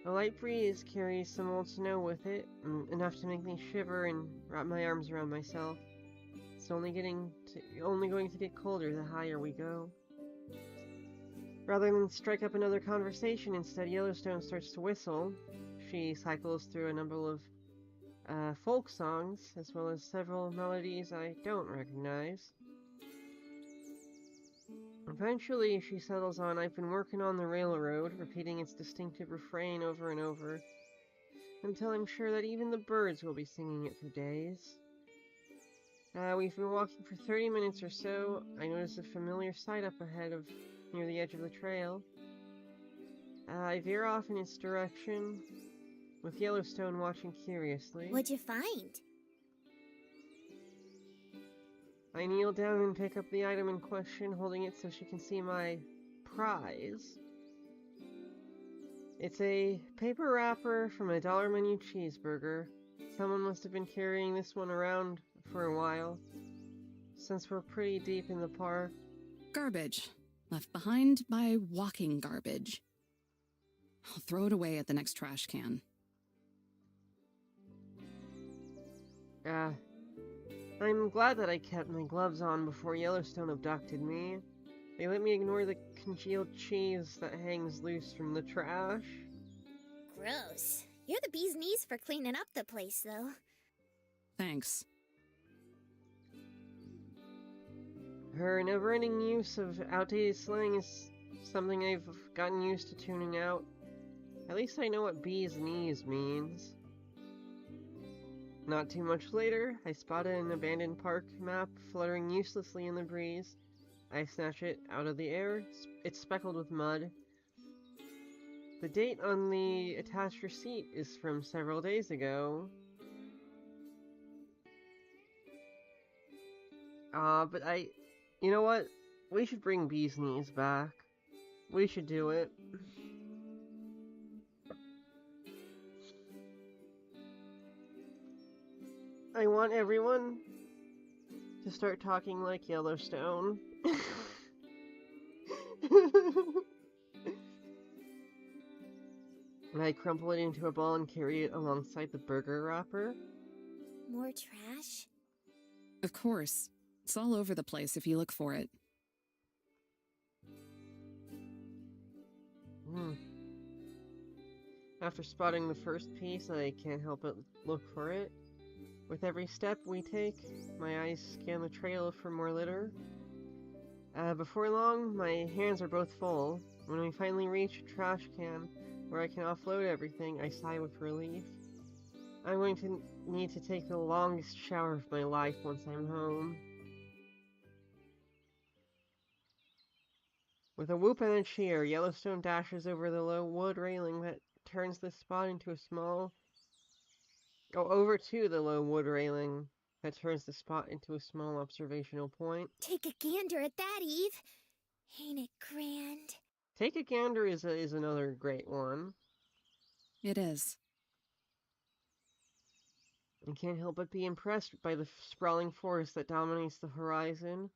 A: A light breeze carries some old snow with it, enough to make me shiver and wrap my arms around myself. It's only going to get colder the higher we go. Rather than strike up another conversation, instead Yellowstone starts to whistle. She cycles through a number of folk songs, as well as several melodies I don't recognize. Eventually, she settles on "I've been working on the railroad," repeating its distinctive refrain over and over, until I'm sure that even the birds will be singing it for days. We've been walking for 30 minutes or so. I notice a familiar sight up ahead near the edge of the trail. I veer off in its direction, with Yellowstone watching curiously.
B: What'd you find?
A: I kneel down and pick up the item in question, holding it so she can see my prize. It's a paper wrapper from a $1 menu cheeseburger. Someone must have been carrying this one around for a while, since we're pretty deep in the park.
D: Garbage. Left behind by walking garbage. I'll throw it away at the next trash can.
A: I'm glad that I kept my gloves on before Yellowstone abducted me. They let me ignore the congealed cheese that hangs loose from the trash.
B: Gross. You're the bee's knees for cleaning up the place, though.
D: Thanks.
A: Her never-ending use of outdated slang is something I've gotten used to tuning out. At least I know what bee's knees means. Not too much later, I spotted an abandoned park map fluttering uselessly in the breeze. I snatch it out of the air. It's speckled with mud. The date on the attached receipt is from several days ago. But you know what? We should bring bee's knees back. We should do it. I want everyone to start talking like Yellowstone. I crumple it into a ball and carry it alongside the burger wrapper.
B: More trash?
D: Of course. It's all over the place if you look for it.
A: After spotting the first piece, I can't help but look for it. With every step we take, my eyes scan the trail for more litter. Before long, my hands are both full. When we finally reach a trash can where I can offload everything, I sigh with relief. I'm going to need to take the longest shower of my life once I'm home. With a whoop and a cheer, Yellowstone dashes over the low wood railing that turns the spot into a small... Oh, over to the low wood railing that turns the spot into a small observational point.
B: Take a gander at that, Eve. Ain't it grand?
A: Take a gander is another great one.
D: It is.
A: I can't help but be impressed by the sprawling forest that dominates the horizon.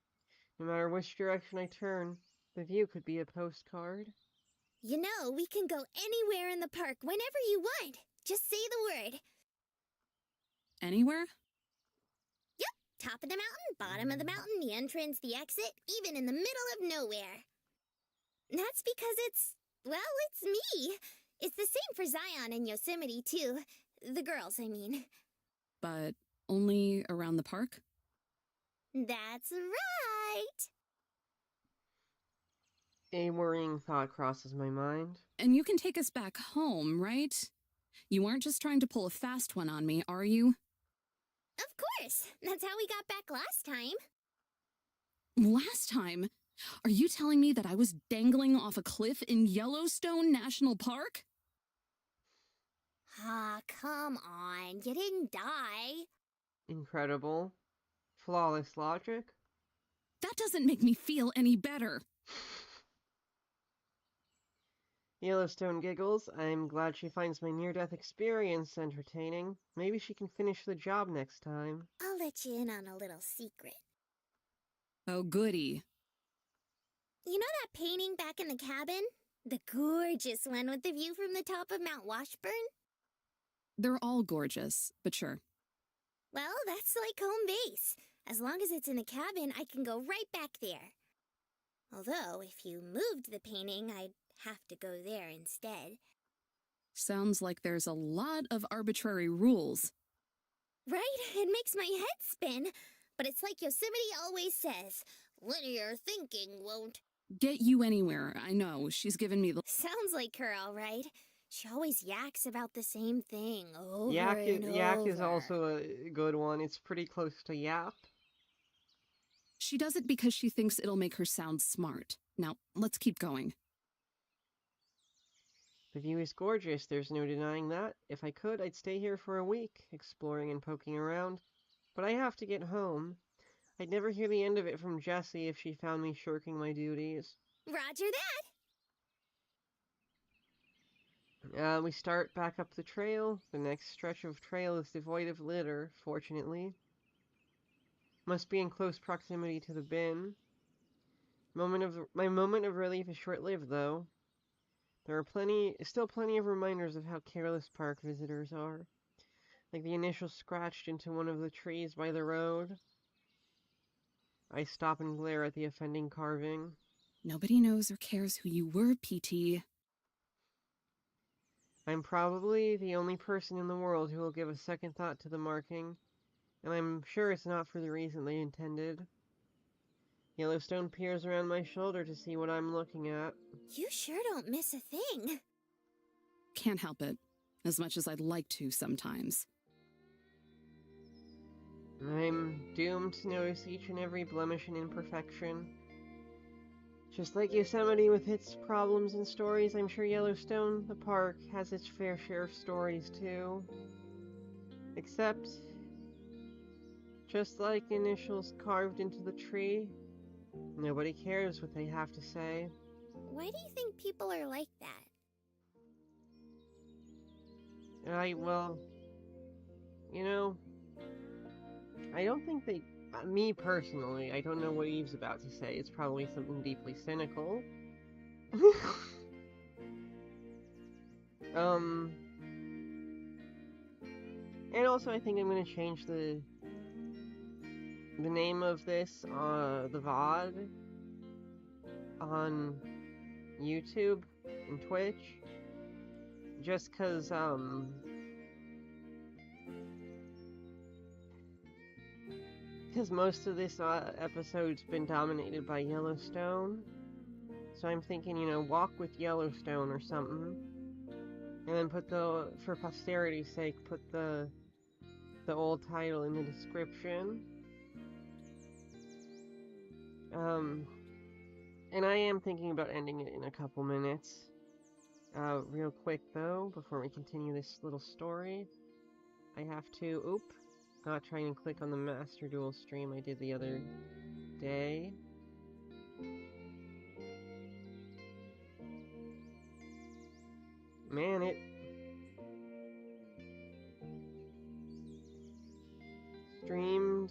A: No matter which direction I turn, the view could be a postcard.
B: You know, we can go anywhere in the park whenever you want. Just say the word.
D: Anywhere?
B: Top of the mountain, bottom of the mountain, the entrance, the exit, even in the middle of nowhere. That's because it's me. It's the same for Zion and Yosemite, too. The girls, I mean.
D: But only around the park?
B: That's right.
A: A worrying thought crosses my mind.
D: And you can take us back home, right? You aren't just trying to pull a fast one on me, are you?
B: Of course. That's how we got back last time.
D: Last time? Are you telling me that I was dangling off a cliff in Yellowstone National Park?
B: Ah, come on. You didn't die.
A: Incredible. Flawless logic.
D: That doesn't make me feel any better.
A: Yellowstone giggles. I'm glad she finds my near-death experience entertaining. Maybe she can finish the job next time.
B: I'll let you in on a little secret.
D: Oh, goody.
B: You know that painting back in the cabin? The gorgeous one with the view from the top of Mount Washburn?
D: They're all gorgeous, but sure.
B: Well, that's like home base. As long as it's in the cabin, I can go right back there. Although, if you moved the painting, I'd have to go there instead.
D: Sounds like there's a lot of arbitrary rules.
B: Right? It makes my head spin. But it's like Yosemite always says, linear thinking won't
D: Get you anywhere, I know. She's given me the...
B: Sounds like her, all right. She always yaks about the same thing over
A: Yak
B: and
A: is
B: over.
A: also a good one. It's pretty close to yap.
D: She does it because she thinks it'll make her sound smart. Now, let's keep going.
A: The view is gorgeous, there's no denying that. If I could, I'd stay here for a week, exploring and poking around. But I have to get home. I'd never hear the end of it from Jessie if she found me shirking my duties.
B: Roger that.
A: We start back up the trail. The next stretch of trail is devoid of litter, fortunately. Must be in close proximity to the bin. My moment of relief is short-lived, though. There are still plenty of reminders of how careless park visitors are. Like the initial scratch into one of the trees by the road. I stop and glare at the offending carving.
D: Nobody knows or cares who you were, PT.
A: I'm probably the only person in the world who will give a second thought to the marking, and I'm sure it's not for the reason they intended. Yellowstone peers around my shoulder to see what I'm looking at.
B: You sure don't miss a thing.
D: Can't help it, as much as I'd like to sometimes.
A: I'm doomed to notice each and every blemish and imperfection. Just like Yosemite with its problems and stories, I'm sure Yellowstone, the park, has its fair share of stories too. Except, just like initials carved into the tree, nobody cares what they have to say.
B: Why do you think people are like that?
A: Well, you know, I don't think they... me personally, I don't know what Eve's about to say. It's probably something deeply cynical. And also I think I'm gonna change the name of this, the VOD on YouTube and Twitch. Just cause, because most of this episode's been dominated by Yellowstone. So I'm thinking, Walk with Yellowstone or something. And then for posterity's sake, put the old title in the description. And I am thinking about ending it in a couple minutes. Real quick though, before we continue this little story, I have to, not trying to click on the Master Duel stream I did the other day. Man, it streamed.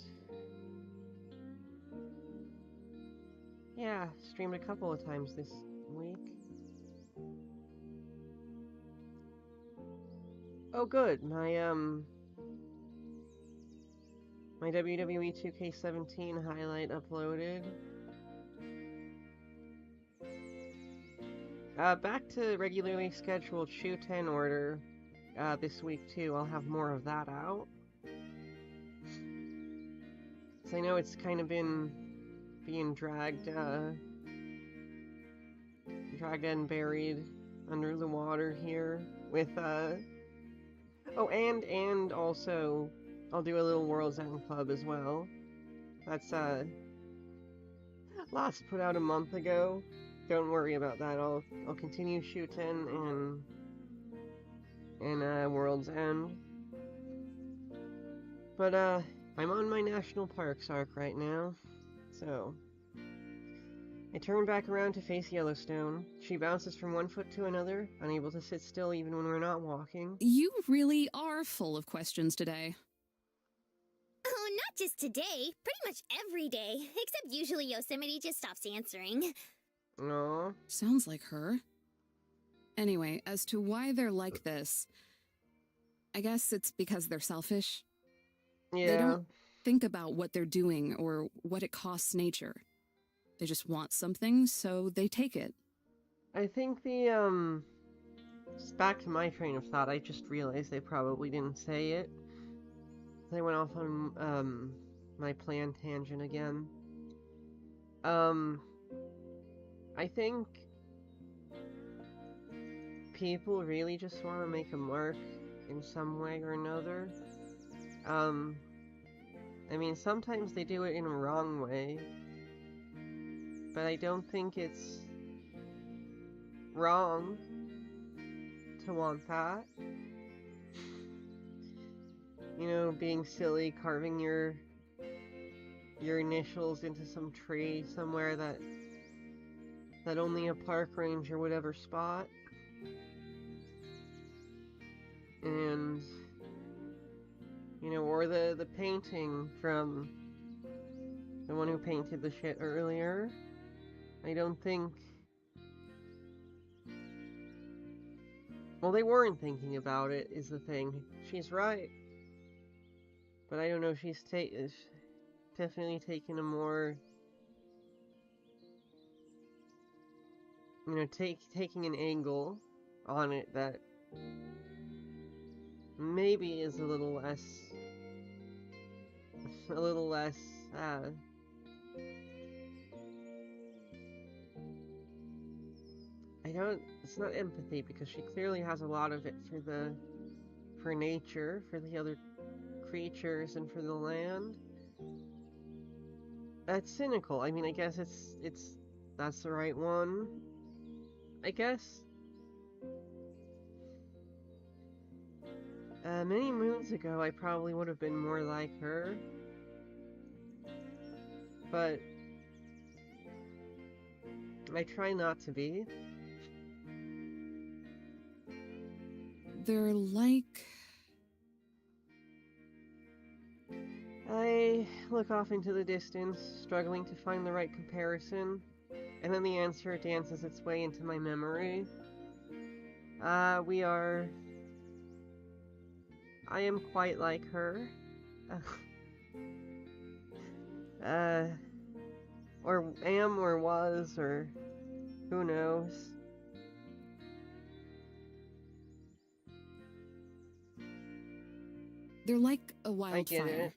A: Yeah, streamed a couple of times this week. Oh good, my WWE 2K17 highlight uploaded. Back to regularly scheduled Shoe 10 order this week too. I'll have more of that out. So I know it's kind of been being dragged and buried under the water here with oh, and also I'll do a little World's End Club as well. That's last put out a month ago. Don't worry about that. I'll continue shooting and World's End. But I'm on my national parks arc right now, so I turn back around to face Yellowstone. She bounces from one foot to another, unable to sit still even when we're not walking.
D: You really are full of questions today.
B: Oh, not just today. Pretty much every day. Except usually Yosemite just stops answering.
A: Aw.
D: Sounds like her. Anyway, as to why they're like this, I guess it's because they're selfish.
A: Yeah.
D: They don't think about what they're doing or what it costs nature. They just want something, so they take it.
A: I think the, just back to my train of thought, I just realized they probably didn't say it. I went off on, my plan tangent again. I think people really just want to make a mark in some way or another. I mean, sometimes they do it in a wrong way, but I don't think it's wrong to want that. You know, being silly, carving your initials into some tree somewhere that only a park ranger would ever spot. And, you know, or the painting from the one who painted the shit earlier. I don't think... Well, they weren't thinking about it, is the thing. She's right. But I don't know, she's definitely taken a more... You know, taking an angle on it that maybe is a little less, it's not empathy, because she clearly has a lot of it for nature, for the other creatures, and for the land. That's cynical. I mean, I guess that's the right one. I guess. Many moons ago, I probably would have been more like her. But I try not to be.
D: They're like...
A: I look off into the distance, struggling to find the right comparison, and then the answer dances its way into my memory. I am quite like her. Or am, or was, or who knows.
D: They're like a
A: I get
D: wildfire.
A: it.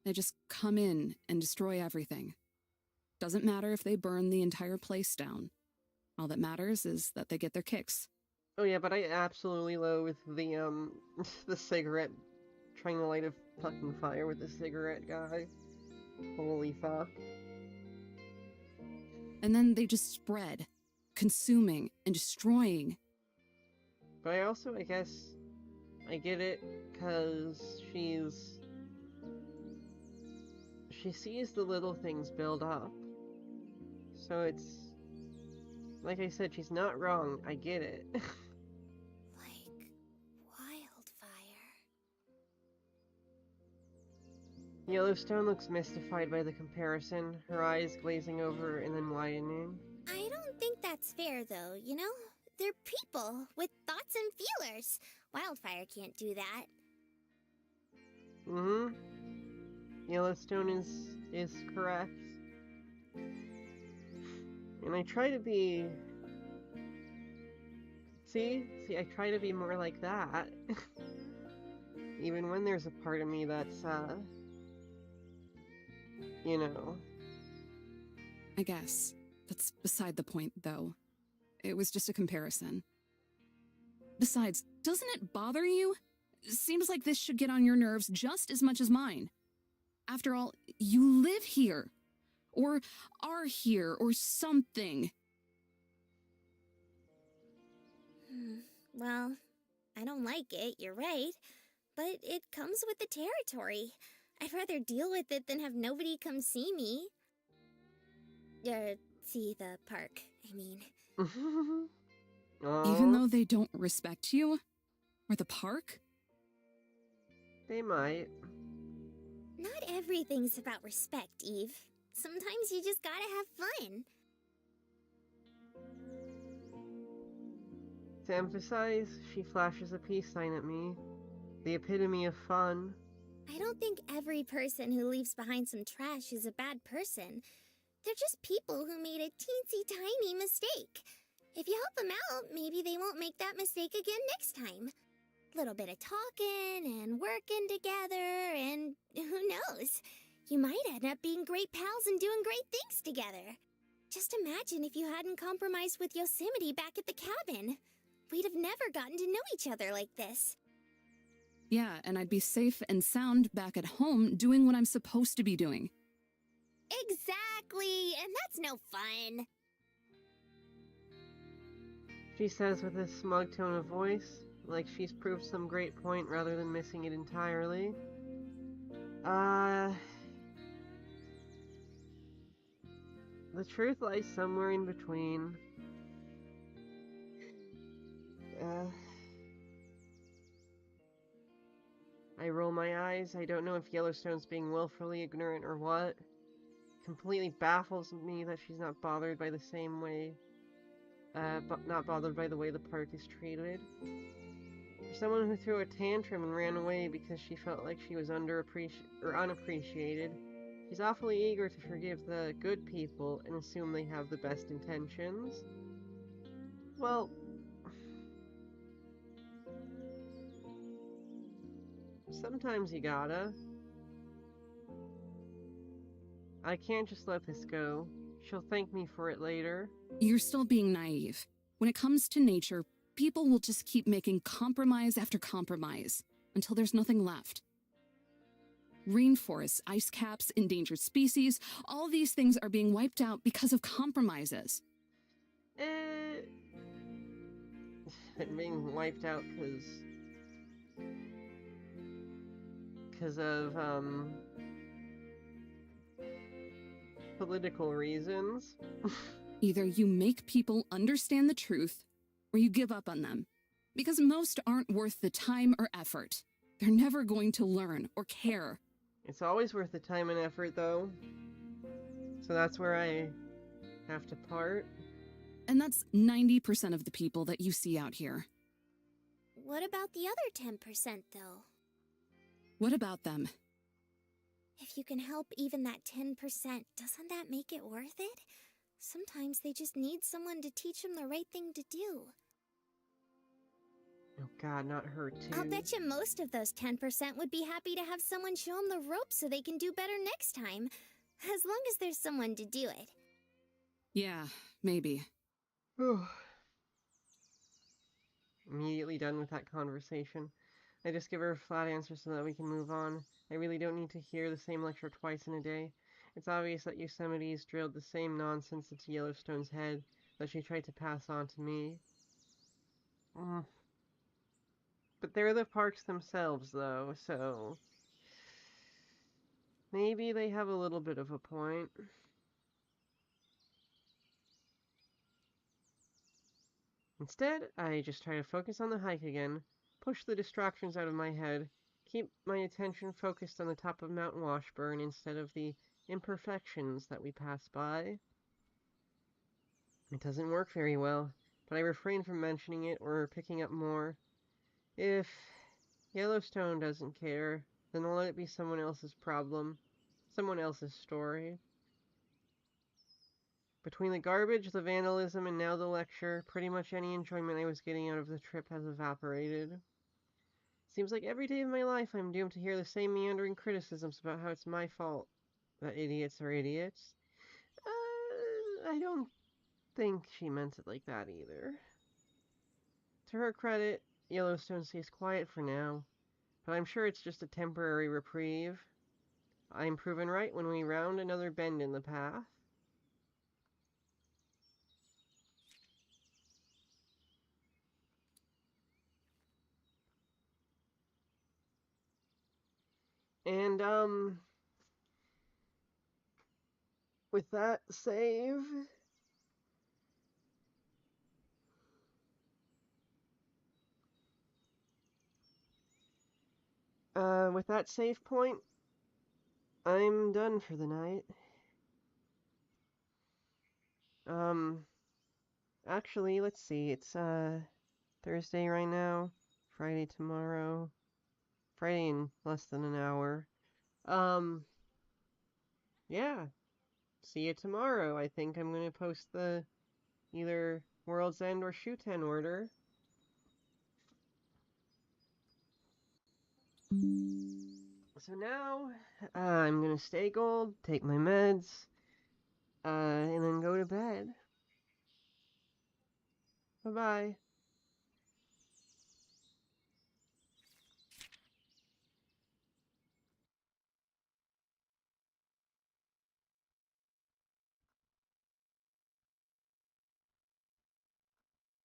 D: They just come in and destroy everything. Doesn't matter if they burn the entire place down. All that matters is that they get their kicks.
A: Oh yeah, but I absolutely loathe the the cigarette, trying to light a fucking fire with the cigarette guy. Holy fuck.
D: And then they just spread, consuming and destroying.
A: But I also, I guess, I get it, cause she sees the little things build up. So it's, like I said, she's not wrong, I get it.
B: Like wildfire.
A: Yellowstone looks mystified by the comparison, her eyes glazing over and then widening.
B: I don't think that's fair, though, you know? They're people with thoughts and feelers. Wildfire can't do that.
A: Mm-hmm. Yellowstone is correct. And I try to be... See, I try to be more like that. Even when there's a part of me that's, you know...
D: I guess. That's beside the point, though. It was just a comparison. Besides, doesn't it bother you? Seems like this should get on your nerves just as much as mine. After all, you live here. Or are here, or something.
B: Well, I don't like it, you're right. But it comes with the territory. I'd rather deal with it than have nobody come see me. See the park, I mean.
D: Even though they don't respect you? Or the park?
A: They might.
B: Not everything's about respect, Eve. Sometimes you just gotta have fun.
A: To emphasize, she flashes a peace sign at me. The epitome of fun.
B: I don't think every person who leaves behind some trash is a bad person. They're just people who made a teensy tiny mistake. If you help them out, maybe they won't make that mistake again next time. Little bit of talking and working together, and who knows? You might end up being great pals and doing great things together. Just imagine if you hadn't compromised with Yosemite back at the cabin. We'd have never gotten to know each other like this.
D: Yeah, and I'd be safe and sound back at home doing what I'm supposed to be doing.
B: Exactly, and that's no fun.
A: She says with a smug tone of voice, like she's proved some great point rather than missing it entirely. The truth lies somewhere in between. I roll my eyes. I don't know if Yellowstone's being willfully ignorant or what. Completely baffles me that she's not bothered by the same way, not bothered by the way the park is treated. For someone who threw a tantrum and ran away because she felt like she was unappreciated, she's awfully eager to forgive the good people and assume they have the best intentions. Well, sometimes you gotta. I can't just let this go. She'll thank me for it later.
D: You're still being naive. When it comes to nature, people will just keep making compromise after compromise until there's nothing left. Rainforests, ice caps, endangered species, all these things are being wiped out because of compromises.
A: Being wiped out because of, political reasons.
D: Either you make people understand the truth, or you give up on them. Because most aren't worth the time or effort. They're never going to learn or care.
A: It's always worth the time and effort, though. So that's where I have to part.
D: And that's 90% of the people that you see out here.
B: What about the other 10%, though?
D: What about them?
B: If you can help even that 10%, doesn't that make it worth it? Sometimes they just need someone to teach them the right thing to do.
A: Oh god, not her too.
B: I'll bet you most of those 10% would be happy to have someone show them the ropes so they can do better next time. As long as there's someone to do it.
D: Yeah, maybe.
A: immediately done with that conversation. I just give her a flat answer so that we can move on. I really don't need to hear the same lecture twice in a day. It's obvious that Yosemite's drilled the same nonsense into Yellowstone's head that she tried to pass on to me. But they're the parks themselves, though, so maybe they have a little bit of a point. Instead, I just try to focus on the hike again, push the distractions out of my head, keep my attention focused on the top of Mount Washburn instead of the imperfections that we pass by. It doesn't work very well, but I refrain from mentioning it or picking up more. If Yellowstone doesn't care, then I'll let it be someone else's problem, someone else's story. Between the garbage, the vandalism, and now the lecture, pretty much any enjoyment I was getting out of the trip has evaporated. Seems like every day of my life I'm doomed to hear the same meandering criticisms about how it's my fault that idiots are idiots. I don't think she meant it like that either. To her credit, Yellowstone stays quiet for now, but I'm sure it's just a temporary reprieve. I'm proven right when we round another bend in the path. And, with that save, with that save point, I'm done for the night. Actually, let's see, it's, Thursday right now, Friday tomorrow, Friday in less than an hour. Um, yeah, see you tomorrow. I think I'm gonna post the either World's End or Shuten order. So now, I'm gonna stay gold, take my meds, and then go to bed. Bye-bye.